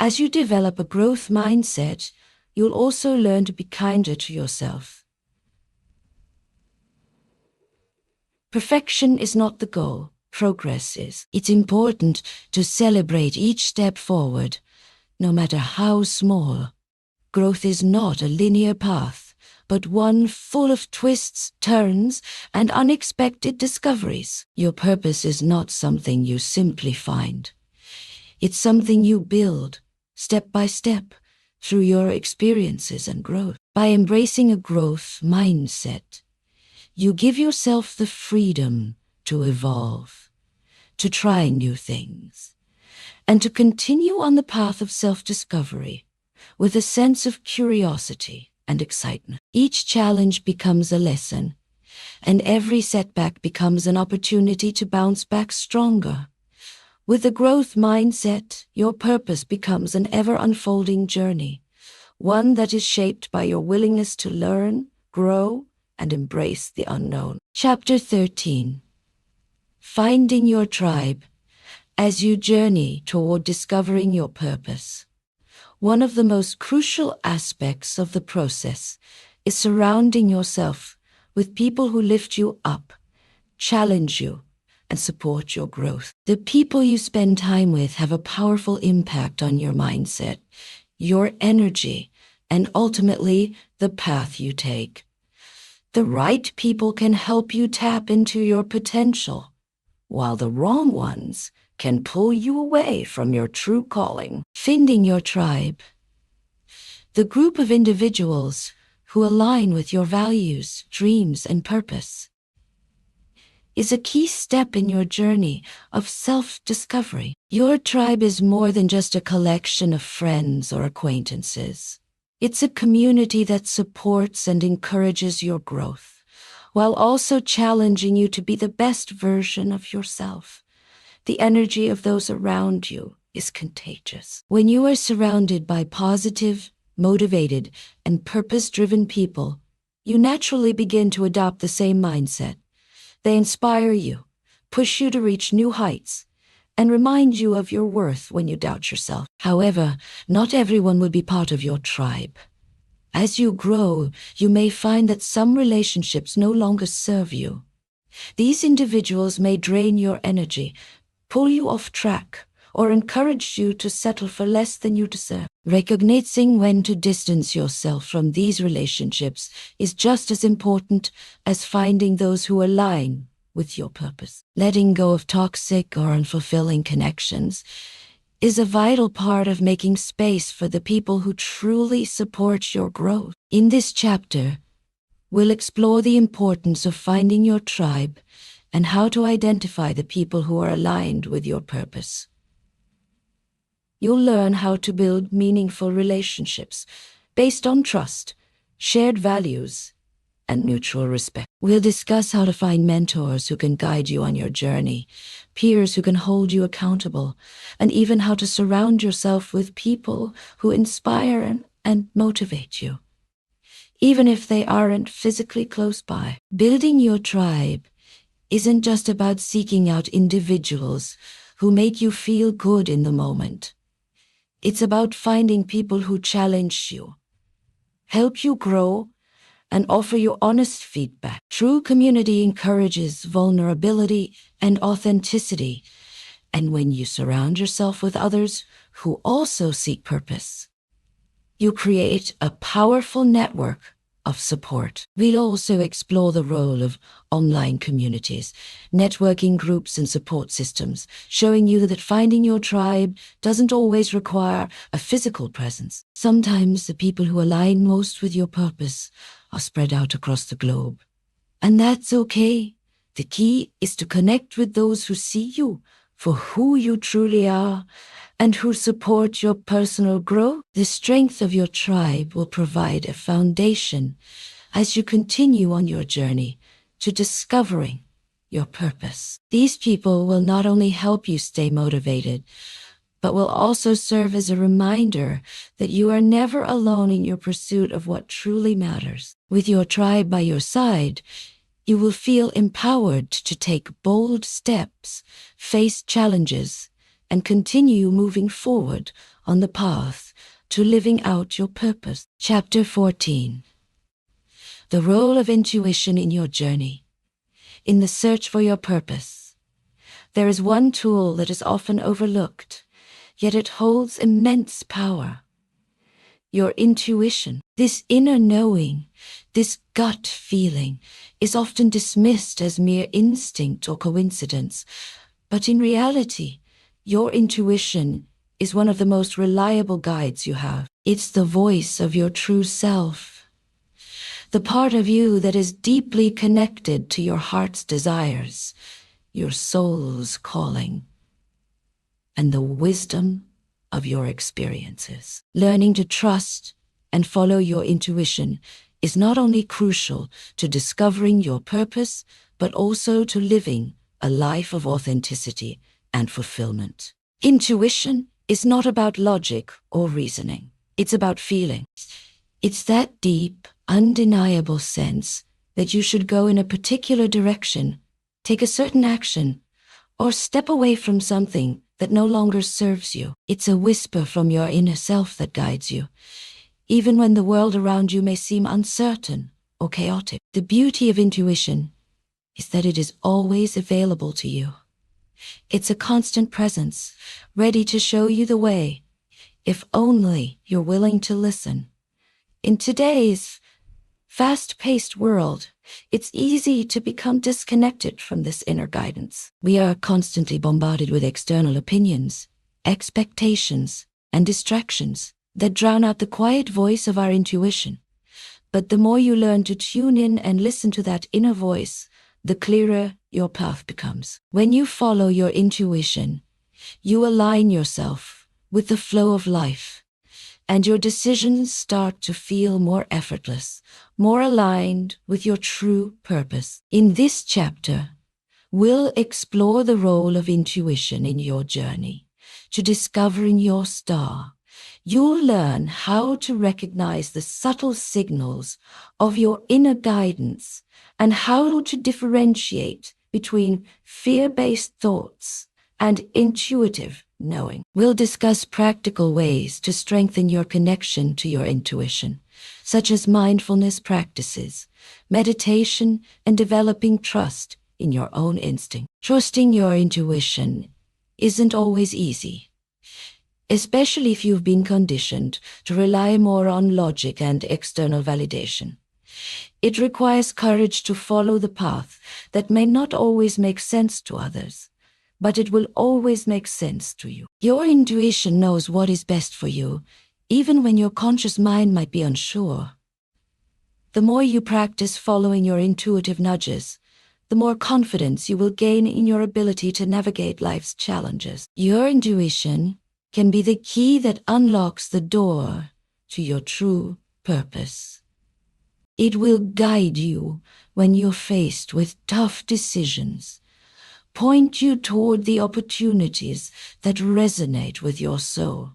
As you develop a growth mindset, you'll also learn to be kinder to yourself. Perfection is not the goal, progress is. It's important to celebrate each step forward, no matter how small. Growth is not a linear path, but one full of twists, turns, and unexpected discoveries. Your purpose is not something you simply find. It's something you build, step by step, through your experiences and growth. By embracing a growth mindset, you give yourself the freedom to evolve, to try new things, and to continue on the path of self-discovery with a sense of curiosity and excitement. Each challenge becomes a lesson, and every setback becomes an opportunity to bounce back stronger. With a growth mindset, your purpose becomes an ever-unfolding journey, one that is shaped by your willingness to learn, grow, and embrace the unknown. Chapter 13. Finding your tribe. As you journey toward discovering your purpose, one of the most crucial aspects of the process is surrounding yourself with people who lift you up, challenge you, and support your growth. The people you spend time with have a powerful impact on your mindset, your energy, and ultimately the path you take. The right people can help you tap into your potential, while the wrong ones can pull you away from your true calling. Finding your tribe. The group of individuals who align with your values, dreams, and purpose is a key step in your journey of self-discovery. Your tribe is more than just a collection of friends or acquaintances. It's a community that supports and encourages your growth, while also challenging you to be the best version of yourself. The energy of those around you is contagious. When you are surrounded by positive, motivated, and purpose-driven people, you naturally begin to adopt the same mindset. They inspire you, push you to reach new heights, and remind you of your worth when you doubt yourself. However, not everyone will be part of your tribe. As you grow, you may find that some relationships no longer serve you. These individuals may drain your energy, pull you off track, or encourage you to settle for less than you deserve. Recognizing when to distance yourself from these relationships is just as important as finding those who align with your purpose. Letting go of toxic or unfulfilling connections is a vital part of making space for the people who truly support your growth. In this chapter, we'll explore the importance of finding your tribe and how to identify the people who are aligned with your purpose. You'll learn how to build meaningful relationships based on trust, shared values, and mutual respect. We'll discuss how to find mentors who can guide you on your journey, peers who can hold you accountable, and even how to surround yourself with people who inspire and motivate you, even if they aren't physically close by. Building your tribe isn't just about seeking out individuals who make you feel good in the moment. It's about finding people who challenge you, help you grow, and offer you honest feedback. True community encourages vulnerability and authenticity, and when you surround yourself with others who also seek purpose, You create a powerful network of support. We'll also explore the role of online communities, networking groups, and support systems, showing you that finding your tribe doesn't always require a physical presence. Sometimes the people who align most with your purpose are spread out across the globe. And that's okay. The key is to connect with those who see you for who you truly are and who support your personal growth. The strength of your tribe will provide a foundation as you continue on your journey to discovering your purpose. These people will not only help you stay motivated, but will also serve as a reminder that you are never alone in your pursuit of what truly matters. With your tribe by your side, you will feel empowered to take bold steps, face challenges, and continue moving forward on the path to living out your purpose. Chapter 14. The role of intuition in your journey. In the search for your purpose, there is one tool that is often overlooked, yet it holds immense power. Your intuition. This inner knowing, this gut feeling, is often dismissed as mere instinct or coincidence, but in reality, your intuition is one of the most reliable guides you have. It's the voice of your true self, the part of you that is deeply connected to your heart's desires, your soul's calling, and the wisdom of your experiences. Learning to trust and follow your intuition is not only crucial to discovering your purpose, but also to living a life of authenticity and fulfillment. Intuition is not about logic or reasoning. It's about feeling. It's that deep, undeniable sense that you should go in a particular direction, take a certain action, or step away from something that no longer serves you. It's a whisper from your inner self that guides you, even when the world around you may seem uncertain or chaotic. The beauty of intuition is that it is always available to you. It's a constant presence, ready to show you the way, if only you're willing to listen. In today's fast-paced world, it's easy to become disconnected from this inner guidance. We are constantly bombarded with external opinions, expectations, and distractions that drown out the quiet voice of our intuition. But the more you learn to tune in and listen to that inner voice, the clearer your path becomes. When you follow your intuition, you align yourself with the flow of life, and your decisions start to feel more effortless, more aligned with your true purpose. In this chapter, we'll explore the role of intuition in your journey to discovering your star. You'll learn how to recognize the subtle signals of your inner guidance and how to differentiate between fear-based thoughts and intuitive knowing. We'll discuss practical ways to strengthen your connection to your intuition, such as mindfulness practices, meditation, and developing trust in your own instinct. Trusting your intuition isn't always easy, especially if you've been conditioned to rely more on logic and external validation. It requires courage to follow the path that may not always make sense to others, but it will always make sense to you. Your intuition knows what is best for you, even when your conscious mind might be unsure. The more you practice following your intuitive nudges, the more confidence you will gain in your ability to navigate life's challenges. Your intuition can be the key that unlocks the door to your true purpose. It will guide you when you're faced with tough decisions, point you toward the opportunities that resonate with your soul,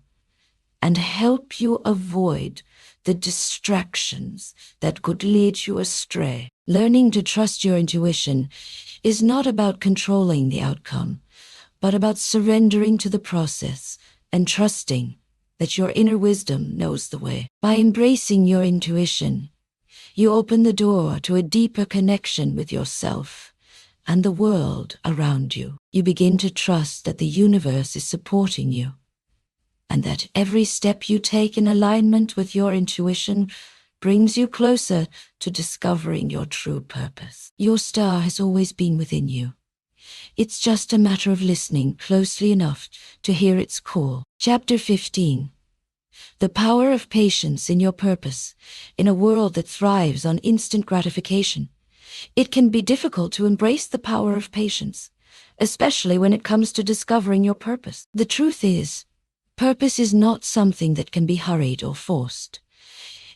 and help you avoid the distractions that could lead you astray. Learning to trust your intuition is not about controlling the outcome, but about surrendering to the process and trusting that your inner wisdom knows the way. By embracing your intuition, you open the door to a deeper connection with yourself and the world around you. You begin to trust that the universe is supporting you, and that every step you take in alignment with your intuition brings you closer to discovering your true purpose. Your star has always been within you. It's just a matter of listening closely enough to hear its call. Chapter 15. The power of patience in your purpose. In a world that thrives on instant gratification, it can be difficult to embrace the power of patience, especially when it comes to discovering your purpose. The truth is, purpose is not something that can be hurried or forced.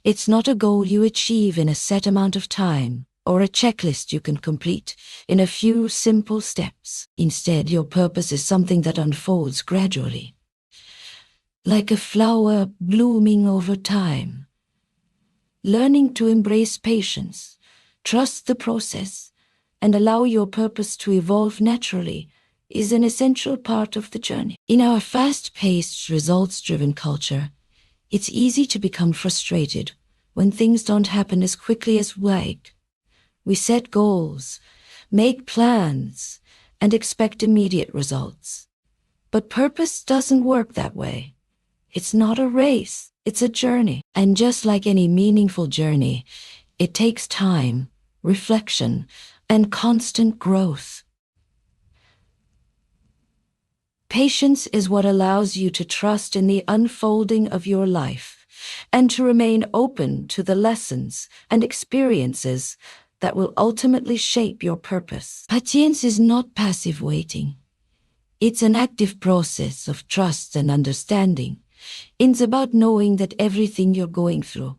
It's not a goal you achieve in a set amount of time, or a checklist you can complete in a few simple steps. Instead, your purpose is something that unfolds gradually, like a flower blooming over time. Learning to embrace patience, trust the process, and allow your purpose to evolve naturally is an essential part of the journey. In our fast-paced, results-driven culture, it's easy to become frustrated when things don't happen as quickly as we'd like. We set goals, make plans, and expect immediate results. But purpose doesn't work that way. It's not a race, it's a journey. And just like any meaningful journey, it takes time, reflection, and constant growth. Patience is what allows you to trust in the unfolding of your life and to remain open to the lessons and experiences that will ultimately shape your purpose. Patience is not passive waiting. It's an active process of trust and understanding. It's about knowing that everything you're going through,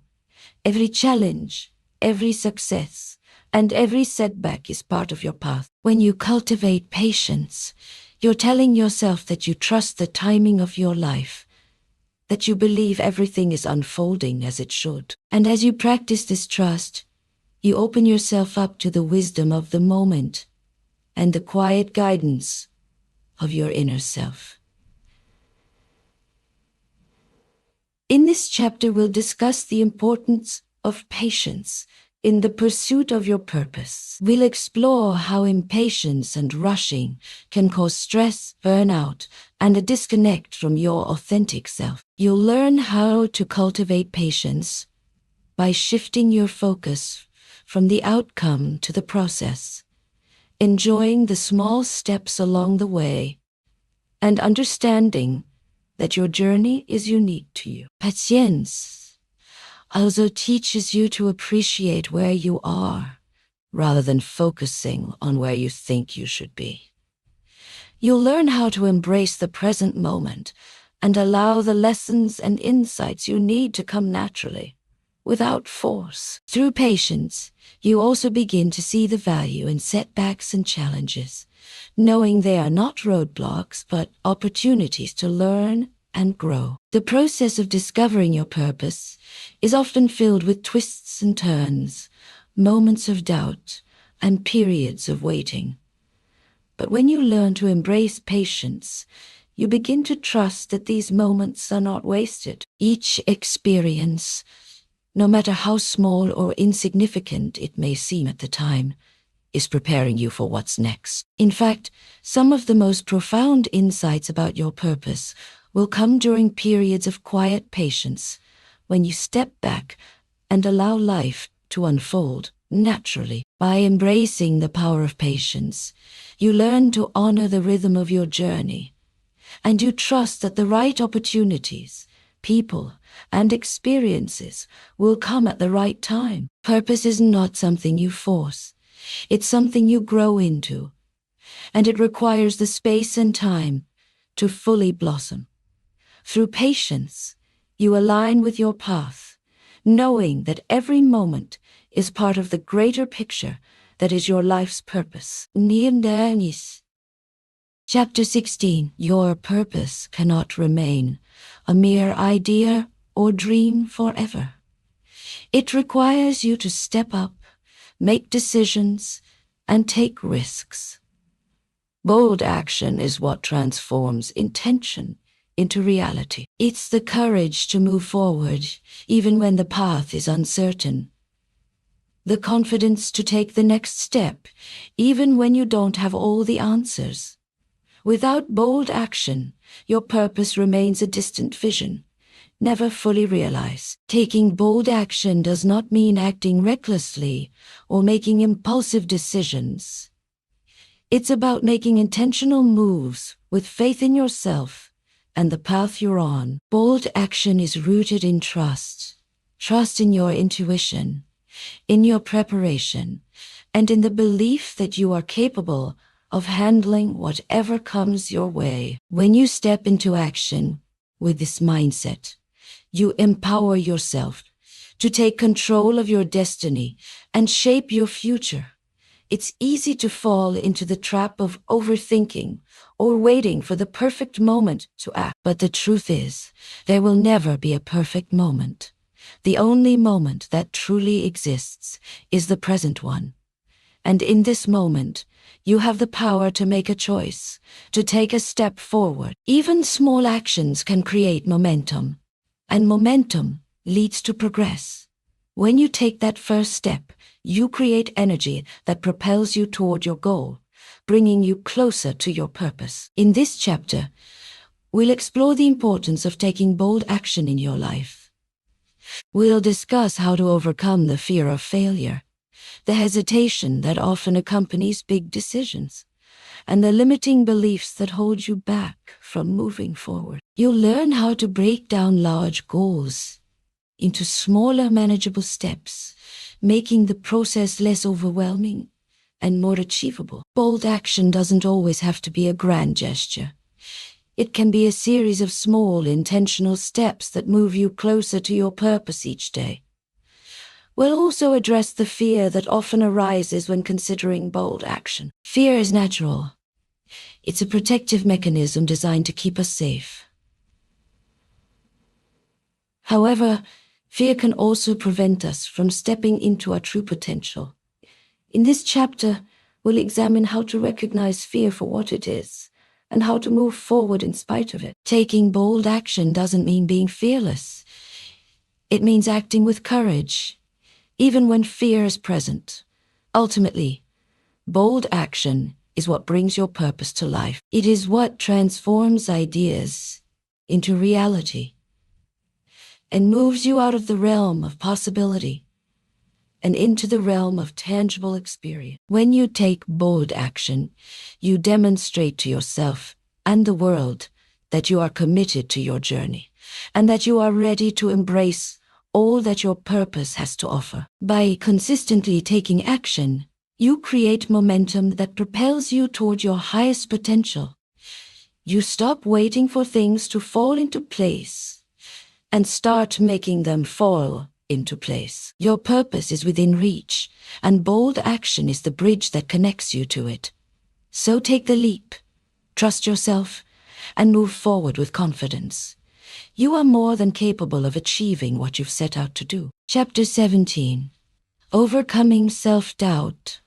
every challenge, every success, and every setback is part of your path. When you cultivate patience, you're telling yourself that you trust the timing of your life, that you believe everything is unfolding as it should. And as you practice this trust, you open yourself up to the wisdom of the moment and the quiet guidance of your inner self. In this chapter, we'll discuss the importance of patience in the pursuit of your purpose. We'll explore how impatience and rushing can cause stress, burnout, and a disconnect from your authentic self. You'll learn how to cultivate patience by shifting your focus from the outcome to the process, enjoying the small steps along the way, and understanding that your journey is unique to you. Patience also teaches you to appreciate where you are rather than focusing on where you think you should be. You'll learn how to embrace the present moment and allow the lessons and insights you need to come naturally, without force. Through patience, you also begin to see the value in setbacks and challenges, knowing they are not roadblocks but opportunities to learn and grow. The process of discovering your purpose is often filled with twists and turns, moments of doubt, and periods of waiting. But when you learn to embrace patience, you begin to trust that these moments are not wasted. Each experience, no matter how small or insignificant it may seem at the time, is preparing you for what's next. In fact, some of the most profound insights about your purpose will come during periods of quiet patience, when you step back and allow life to unfold naturally. By embracing the power of patience, you learn to honor the rhythm of your journey, and you trust that the right opportunities, people, and experiences will come at the right time. Purpose is not something you force. It's something you grow into, and it requires the space and time to fully blossom. Through patience, you align with your path, knowing that every moment is part of the greater picture that is your life's purpose. Chapter 16. Your purpose cannot remain a mere idea or dream forever. It requires you to step up, make decisions, and take risks. Bold action is what transforms intention into reality. It's the courage to move forward even when the path is uncertain. The confidence to take the next step even when you don't have all the answers. Without bold action, your purpose remains a distant vision, never fully realized. Taking bold action does not mean acting recklessly or making impulsive decisions. It's about making intentional moves with faith in yourself and the path you're on. Bold action is rooted in trust. Trust in your intuition, in your preparation, and in the belief that you are capable of handling whatever comes your way. When you step into action with this mindset, you empower yourself to take control of your destiny and shape your future. It's easy to fall into the trap of overthinking or waiting for the perfect moment to act. But the truth is, there will never be a perfect moment. The only moment that truly exists is the present one. And in this moment, you have the power to make a choice, to take a step forward. Even small actions can create momentum, and momentum leads to progress. When you take that first step, you create energy that propels you toward your goal, bringing you closer to your purpose. In this chapter, we'll explore the importance of taking bold action in your life. We'll discuss how to overcome the fear of failure, the hesitation that often accompanies big decisions, and the limiting beliefs that hold you back from moving forward. You'll learn how to break down large goals into smaller, manageable steps, making the process less overwhelming and more achievable. Bold action doesn't always have to be a grand gesture. It can be a series of small, intentional steps that move you closer to your purpose each day. We'll also address the fear that often arises when considering bold action. Fear is natural. It's a protective mechanism designed to keep us safe. However, fear can also prevent us from stepping into our true potential. In this chapter, we'll examine how to recognize fear for what it is and how to move forward in spite of it. Taking bold action doesn't mean being fearless. It means acting with courage, even when fear is present. Ultimately, bold action is what brings your purpose to life. It is what transforms ideas into reality and moves you out of the realm of possibility and into the realm of tangible experience. When you take bold action, you demonstrate to yourself and the world that you are committed to your journey and that you are ready to embrace all that your purpose has to offer. By consistently taking action, you create momentum that propels you toward your highest potential. You stop waiting for things to fall into place and start making them fall into place. Your purpose is within reach, and bold action is the bridge that connects you to it. So take the leap, trust yourself, and move forward with confidence. You are more than capable of achieving what you've set out to do. Chapter 17. Overcoming self-doubt.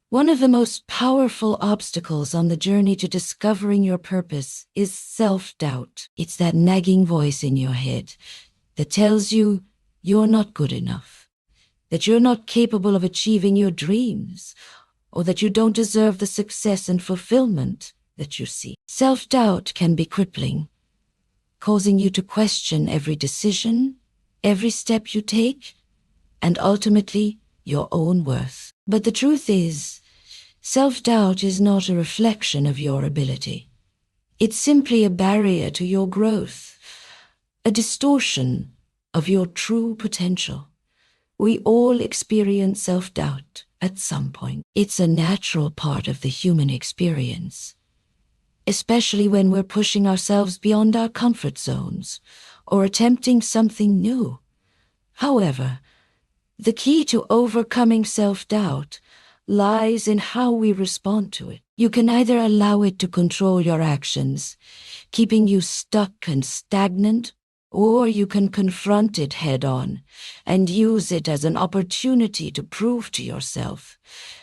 One of the most powerful obstacles on the journey to discovering your purpose is self-doubt. It's that nagging voice in your head that tells you you're not good enough, that you're not capable of achieving your dreams, or that you don't deserve the success and fulfillment that you seek. Self-doubt can be crippling, causing you to question every decision, every step you take, and ultimately your own worth. But the truth is, self-doubt is not a reflection of your ability. It's simply a barrier to your growth, a distortion of your true potential. We all experience self-doubt at some point. It's a natural part of the human experience, especially when we're pushing ourselves beyond our comfort zones or attempting something new. However, the key to overcoming self-doubt lies in how we respond to it. You can either allow it to control your actions, keeping you stuck and stagnant, or you can confront it head-on and use it as an opportunity to prove to yourself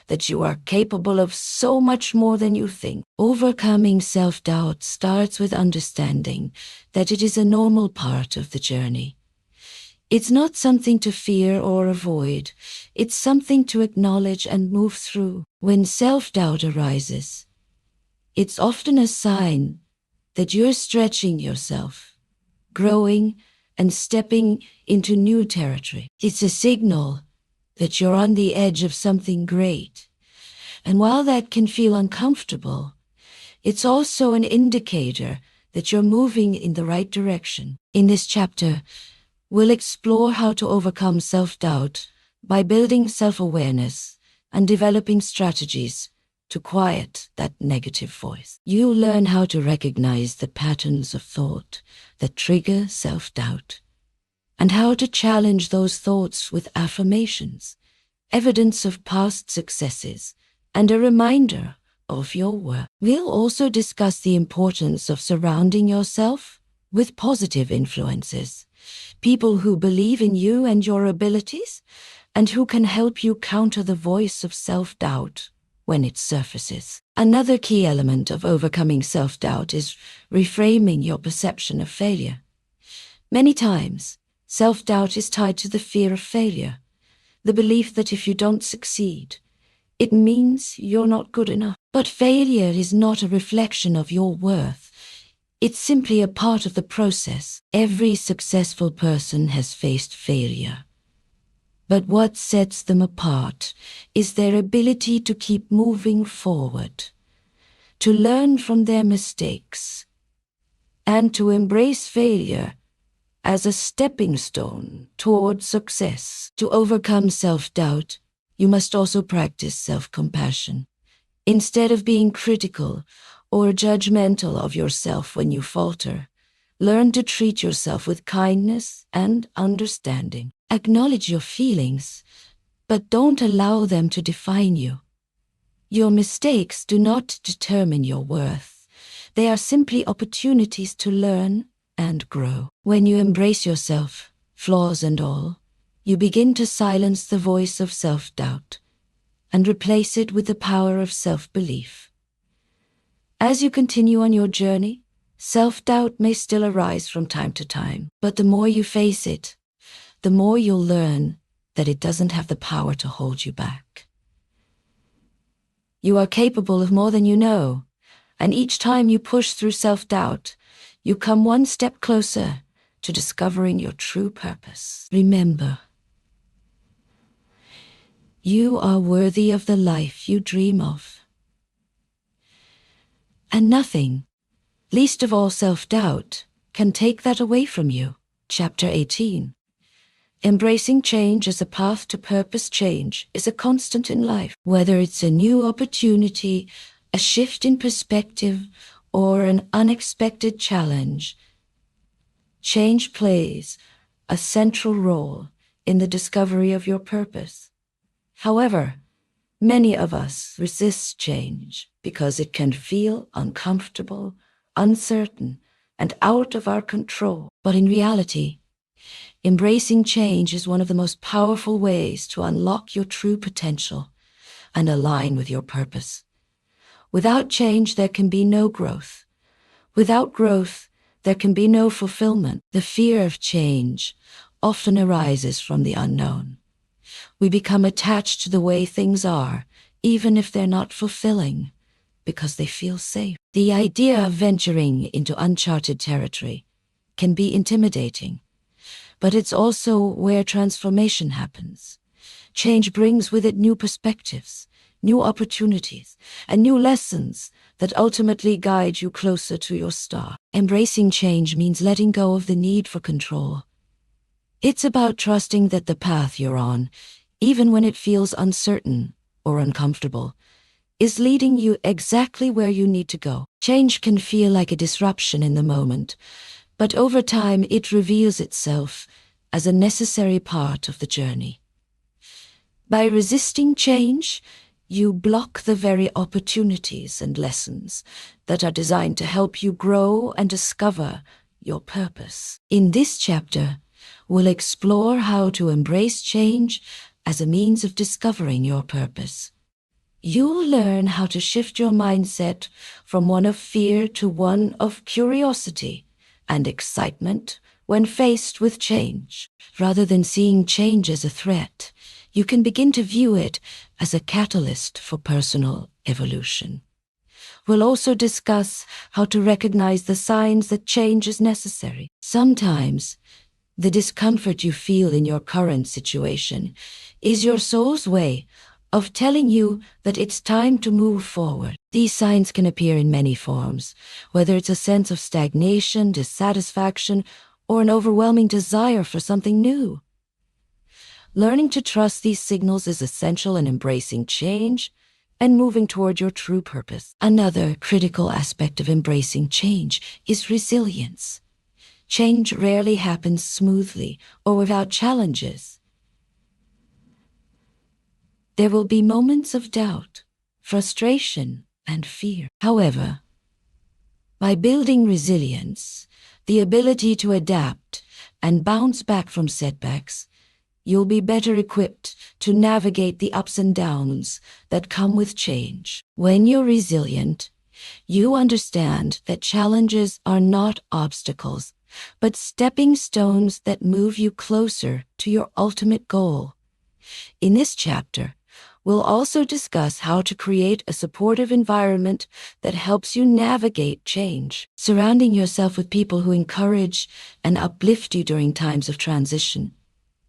that you are capable of so much more than you think. Overcoming self-doubt starts with understanding that it is a normal part of the journey. It's not something to fear or avoid. It's something to acknowledge and move through. When self-doubt arises, it's often a sign that you're stretching yourself, growing, and stepping into new territory. It's a signal that you're on the edge of something great. And while that can feel uncomfortable, it's also an indicator that you're moving in the right direction. In this chapter, we'll explore how to overcome self-doubt by building self-awareness and developing strategies to quiet that negative voice. You'll learn how to recognize the patterns of thought that trigger self-doubt and how to challenge those thoughts with affirmations, evidence of past successes, and a reminder of your worth. We'll also discuss the importance of surrounding yourself with positive influences, people who believe in you and your abilities, and who can help you counter the voice of self-doubt when it surfaces. Another key element of overcoming self-doubt is reframing your perception of failure. Many times, self-doubt is tied to the fear of failure, the belief that if you don't succeed, it means you're not good enough. But failure is not a reflection of your worth. It's simply a part of the process. Every successful person has faced failure. But what sets them apart is their ability to keep moving forward, to learn from their mistakes, and to embrace failure as a stepping stone toward success. To overcome self-doubt, you must also practice self-compassion. Instead of being critical or judgmental of yourself when you falter, learn to treat yourself with kindness and understanding. Acknowledge your feelings, but don't allow them to define you. Your mistakes do not determine your worth. They are simply opportunities to learn and grow. When you embrace yourself, flaws and all, you begin to silence the voice of self-doubt and replace it with the power of self-belief. As you continue on your journey, self-doubt may still arise from time to time, but the more you face it, the more you'll learn that it doesn't have the power to hold you back. You are capable of more than you know, and each time you push through self-doubt, you come one step closer to discovering your true purpose. Remember, you are worthy of the life you dream of. And nothing, least of all self-doubt, can take that away from you. Chapter 18. Embracing change as a path to purpose. Change is a constant in life. Whether it's a new opportunity, a shift in perspective, or an unexpected challenge, change plays a central role in the discovery of your purpose. However, many of us resist change because it can feel uncomfortable, uncertain, and out of our control. But in reality, embracing change is one of the most powerful ways to unlock your true potential and align with your purpose. Without change, there can be no growth. Without growth, there can be no fulfillment. The fear of change often arises from the unknown. We become attached to the way things are, even if they're not fulfilling, because they feel safe. The idea of venturing into uncharted territory can be intimidating, but it's also where transformation happens. Change brings with it new perspectives, new opportunities, and new lessons that ultimately guide you closer to your star. Embracing change means letting go of the need for control. It's about trusting that the path you're on, even when it feels uncertain or uncomfortable, is leading you exactly where you need to go. Change can feel like a disruption in the moment, but over time it reveals itself as a necessary part of the journey. By resisting change, you block the very opportunities and lessons that are designed to help you grow and discover your purpose. In this chapter, we'll explore how to embrace change as a means of discovering your purpose. You'll learn how to shift your mindset from one of fear to one of curiosity and excitement when faced with change. Rather than seeing change as a threat, you can begin to view it as a catalyst for personal evolution. We'll also discuss how to recognize the signs that change is necessary. Sometimes, the discomfort you feel in your current situation is your soul's way of telling you that it's time to move forward. These signs can appear in many forms, whether it's a sense of stagnation, dissatisfaction, or an overwhelming desire for something new. Learning to trust these signals is essential in embracing change and moving toward your true purpose. Another critical aspect of embracing change is resilience. Change rarely happens smoothly or without challenges. There will be moments of doubt, frustration, and fear. However, by building resilience, the ability to adapt and bounce back from setbacks, you'll be better equipped to navigate the ups and downs that come with change. When you're resilient, you understand that challenges are not obstacles, but stepping stones that move you closer to your ultimate goal. In this chapter, we'll also discuss how to create a supportive environment that helps you navigate change. Surrounding yourself with people who encourage and uplift you during times of transition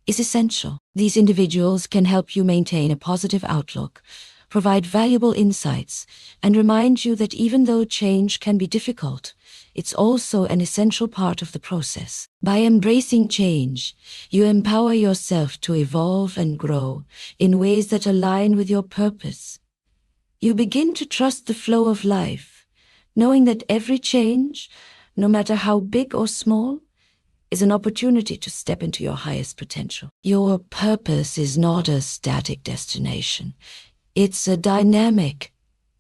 is essential. These individuals can help you maintain a positive outlook, provide valuable insights, and remind you that even though change can be difficult, it's also an essential part of the process. By embracing change, you empower yourself to evolve and grow in ways that align with your purpose. You begin to trust the flow of life, knowing that every change, no matter how big or small, is an opportunity to step into your highest potential. Your purpose is not a static destination. It's a dynamic,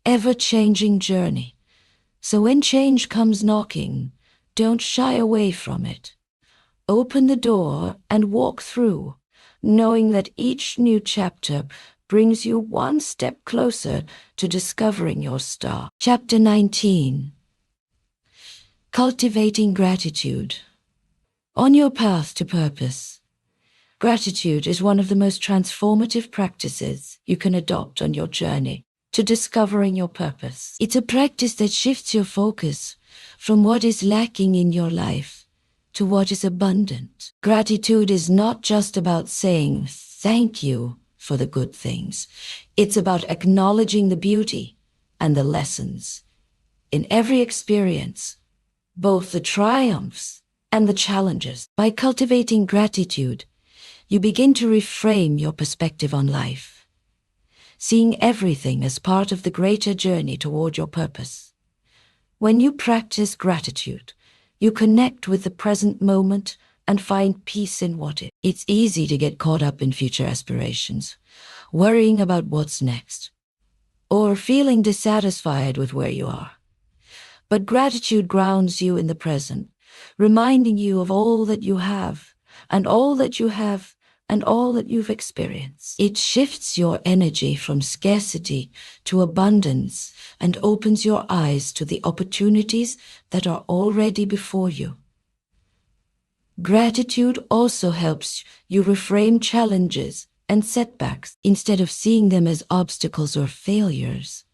ever-changing journey. So when change comes knocking, don't shy away from it. Open the door and walk through, knowing that each new chapter brings you one step closer to discovering your star. Chapter 19. Cultivating Gratitude. On your path to purpose, gratitude is one of the most transformative practices you can adopt on your journey to discovering your purpose. It's a practice that shifts your focus from what is lacking in your life to what is abundant. Gratitude is not just about saying thank you for the good things. It's about acknowledging the beauty and the lessons in every experience, both the triumphs and the challenges. By cultivating gratitude, you begin to reframe your perspective on life, seeing everything as part of the greater journey toward your purpose. When you practice gratitude, you connect with the present moment and find peace in what is. It's easy to get caught up in future aspirations, worrying about what's next, or feeling dissatisfied with where you are. But gratitude grounds you in the present, reminding you of all that you have, and all that you have, and all that you've experienced. It shifts your energy from scarcity to abundance and opens your eyes to the opportunities that are already before you. Gratitude also helps you reframe challenges and setbacks. Instead of seeing them as obstacles or failures,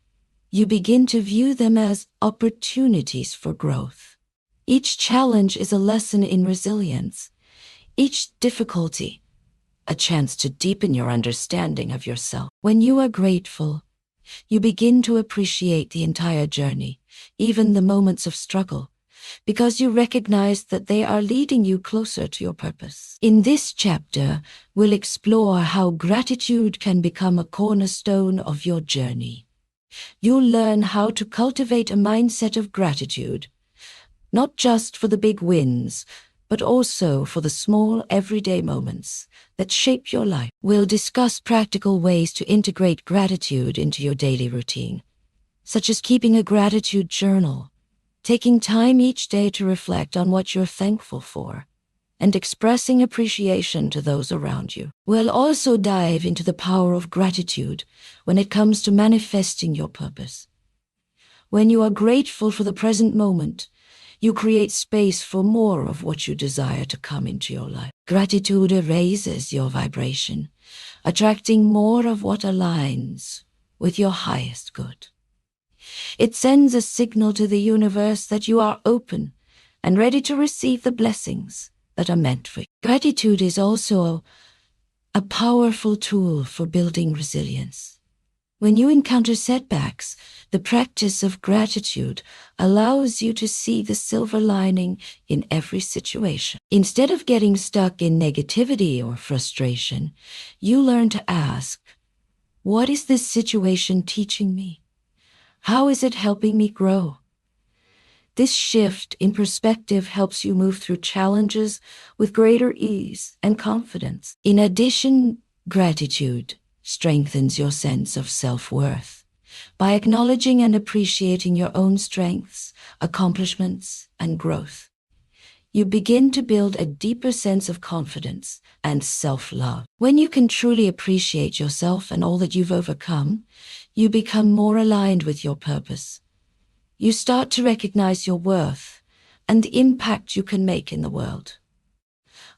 you begin to view them as opportunities for growth. Each challenge is a lesson in resilience. Each difficulty, a chance to deepen your understanding of yourself. When you are grateful, you begin to appreciate the entire journey, even the moments of struggle, because you recognize that they are leading you closer to your purpose. In this chapter, we'll explore how gratitude can become a cornerstone of your journey. You'll learn how to cultivate a mindset of gratitude, not just for the big wins, but also for the small everyday moments that shape your life. We'll discuss practical ways to integrate gratitude into your daily routine, such as keeping a gratitude journal, taking time each day to reflect on what you're thankful for, and expressing appreciation to those around you. We'll also dive into the power of gratitude when it comes to manifesting your purpose. When you are grateful for the present moment, you create space for more of what you desire to come into your life. Gratitude raises your vibration, attracting more of what aligns with your highest good. It sends a signal to the universe that you are open and ready to receive the blessings that are meant for you. Gratitude is also a powerful tool for building resilience. When you encounter setbacks, the practice of gratitude allows you to see the silver lining in every situation. Instead of getting stuck in negativity or frustration, you learn to ask, what is this situation teaching me? How is it helping me grow? This shift in perspective helps you move through challenges with greater ease and confidence. In addition, gratitude strengthens your sense of self-worth. By acknowledging and appreciating your own strengths, accomplishments, and growth, you begin to build a deeper sense of confidence and self-love. When you can truly appreciate yourself and all that you've overcome, you become more aligned with your purpose. You start to recognize your worth and the impact you can make in the world.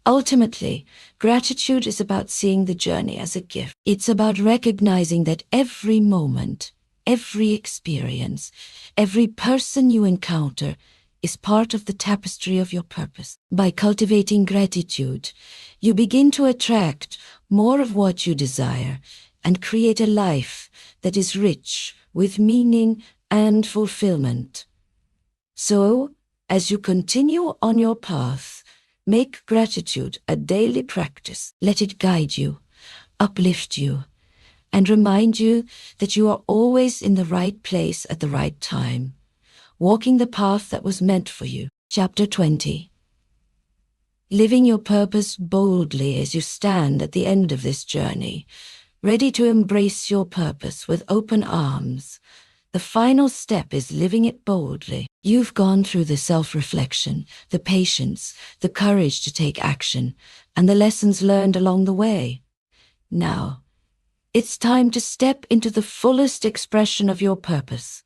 Ultimately, gratitude is about seeing the journey as a gift. It's about recognizing that every moment, every experience, every person you encounter is part of the tapestry of your purpose. By cultivating gratitude, you begin to attract more of what you desire and create a life that is rich with meaning and fulfillment. So, as you continue on your path, make gratitude a daily practice. Let it guide you, uplift you, and remind you that you are always in the right place at the right time, walking the path that was meant for you. Chapter 20. Living your purpose boldly as you stand at the end of this journey, ready to embrace your purpose with open arms. The final step is living it boldly. You've gone through the self-reflection, the patience, the courage to take action, and the lessons learned along the way. Now, it's time to step into the fullest expression of your purpose.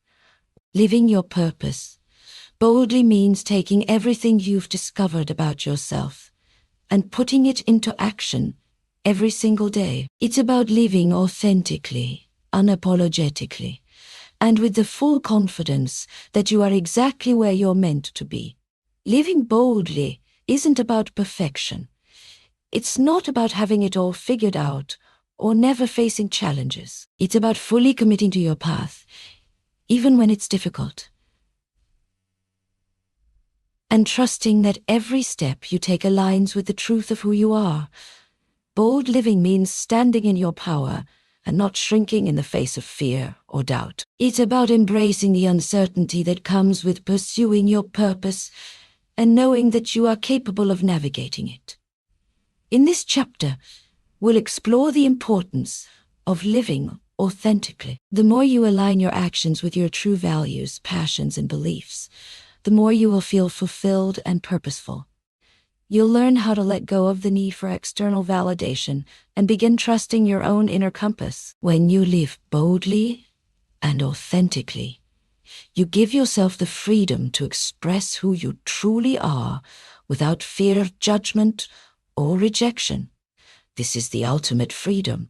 Living your purpose boldly means taking everything you've discovered about yourself and putting it into action every single day. It's about living authentically, unapologetically, and with the full confidence that you are exactly where you're meant to be. Living boldly isn't about perfection. It's not about having it all figured out or never facing challenges. It's about fully committing to your path, even when it's difficult, and trusting that every step you take aligns with the truth of who you are. Bold living means standing in your power and not shrinking in the face of fear or doubt. It's about embracing the uncertainty that comes with pursuing your purpose and knowing that you are capable of navigating it. In this chapter, we'll explore the importance of living authentically. The more you align your actions with your true values, passions, and beliefs, the more you will feel fulfilled and purposeful. You'll learn how to let go of the need for external validation and begin trusting your own inner compass. When you live boldly and authentically, you give yourself the freedom to express who you truly are without fear of judgment or rejection. This is the ultimate freedom,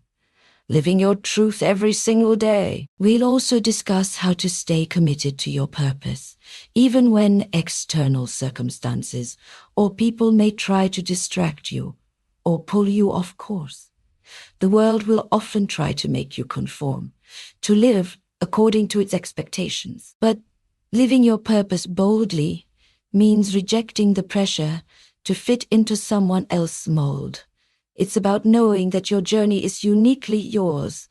living your truth every single day. We'll also discuss how to stay committed to your purpose, even when external circumstances or people may try to distract you or pull you off course. The world will often try to make you conform, to live according to its expectations. But living your purpose boldly means rejecting the pressure to fit into someone else's mold. It's about knowing that your journey is uniquely yours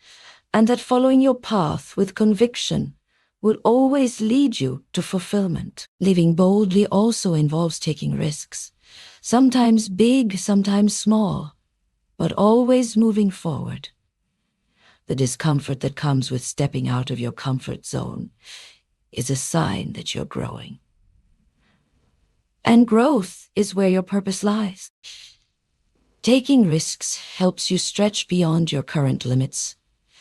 and that following your path with conviction will always lead you to fulfillment. Living boldly also involves taking risks, sometimes big, sometimes small, but always moving forward. The discomfort that comes with stepping out of your comfort zone is a sign that you're growing. And growth is where your purpose lies. Taking risks helps you stretch beyond your current limits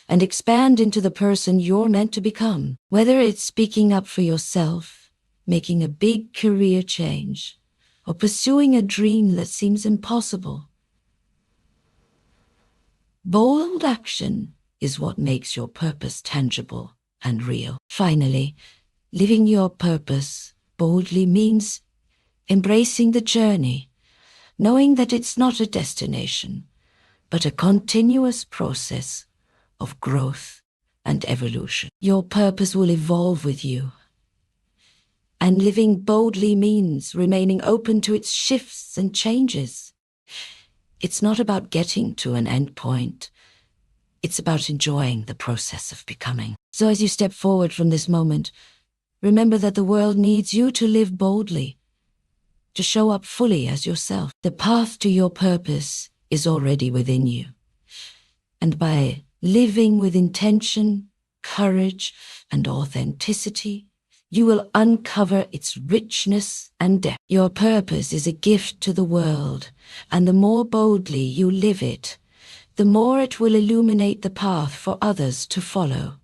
and expand into the person you're meant to become. Whether it's speaking up for yourself, making a big career change, or pursuing a dream that seems impossible, bold action is what makes your purpose tangible and real. Finally, living your purpose boldly means embracing the journey, knowing that it's not a destination, but a continuous process of growth and evolution. Your purpose will evolve with you, and living boldly means remaining open to its shifts and changes. It's not about getting to an end point. It's about enjoying the process of becoming. So as you step forward from this moment, remember that the world needs you to live boldly, to show up fully as yourself. The path to your purpose is already within you. And by living with intention, courage, and authenticity, you will uncover its richness and depth. Your purpose is a gift to the world, and the more boldly you live it, the more it will illuminate the path for others to follow.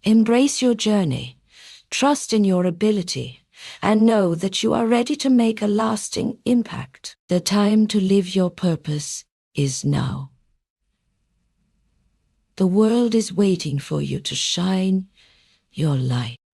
Embrace your journey, trust in your ability, and know that you are ready to make a lasting impact. The time to live your purpose is now. The world is waiting for you to shine your light.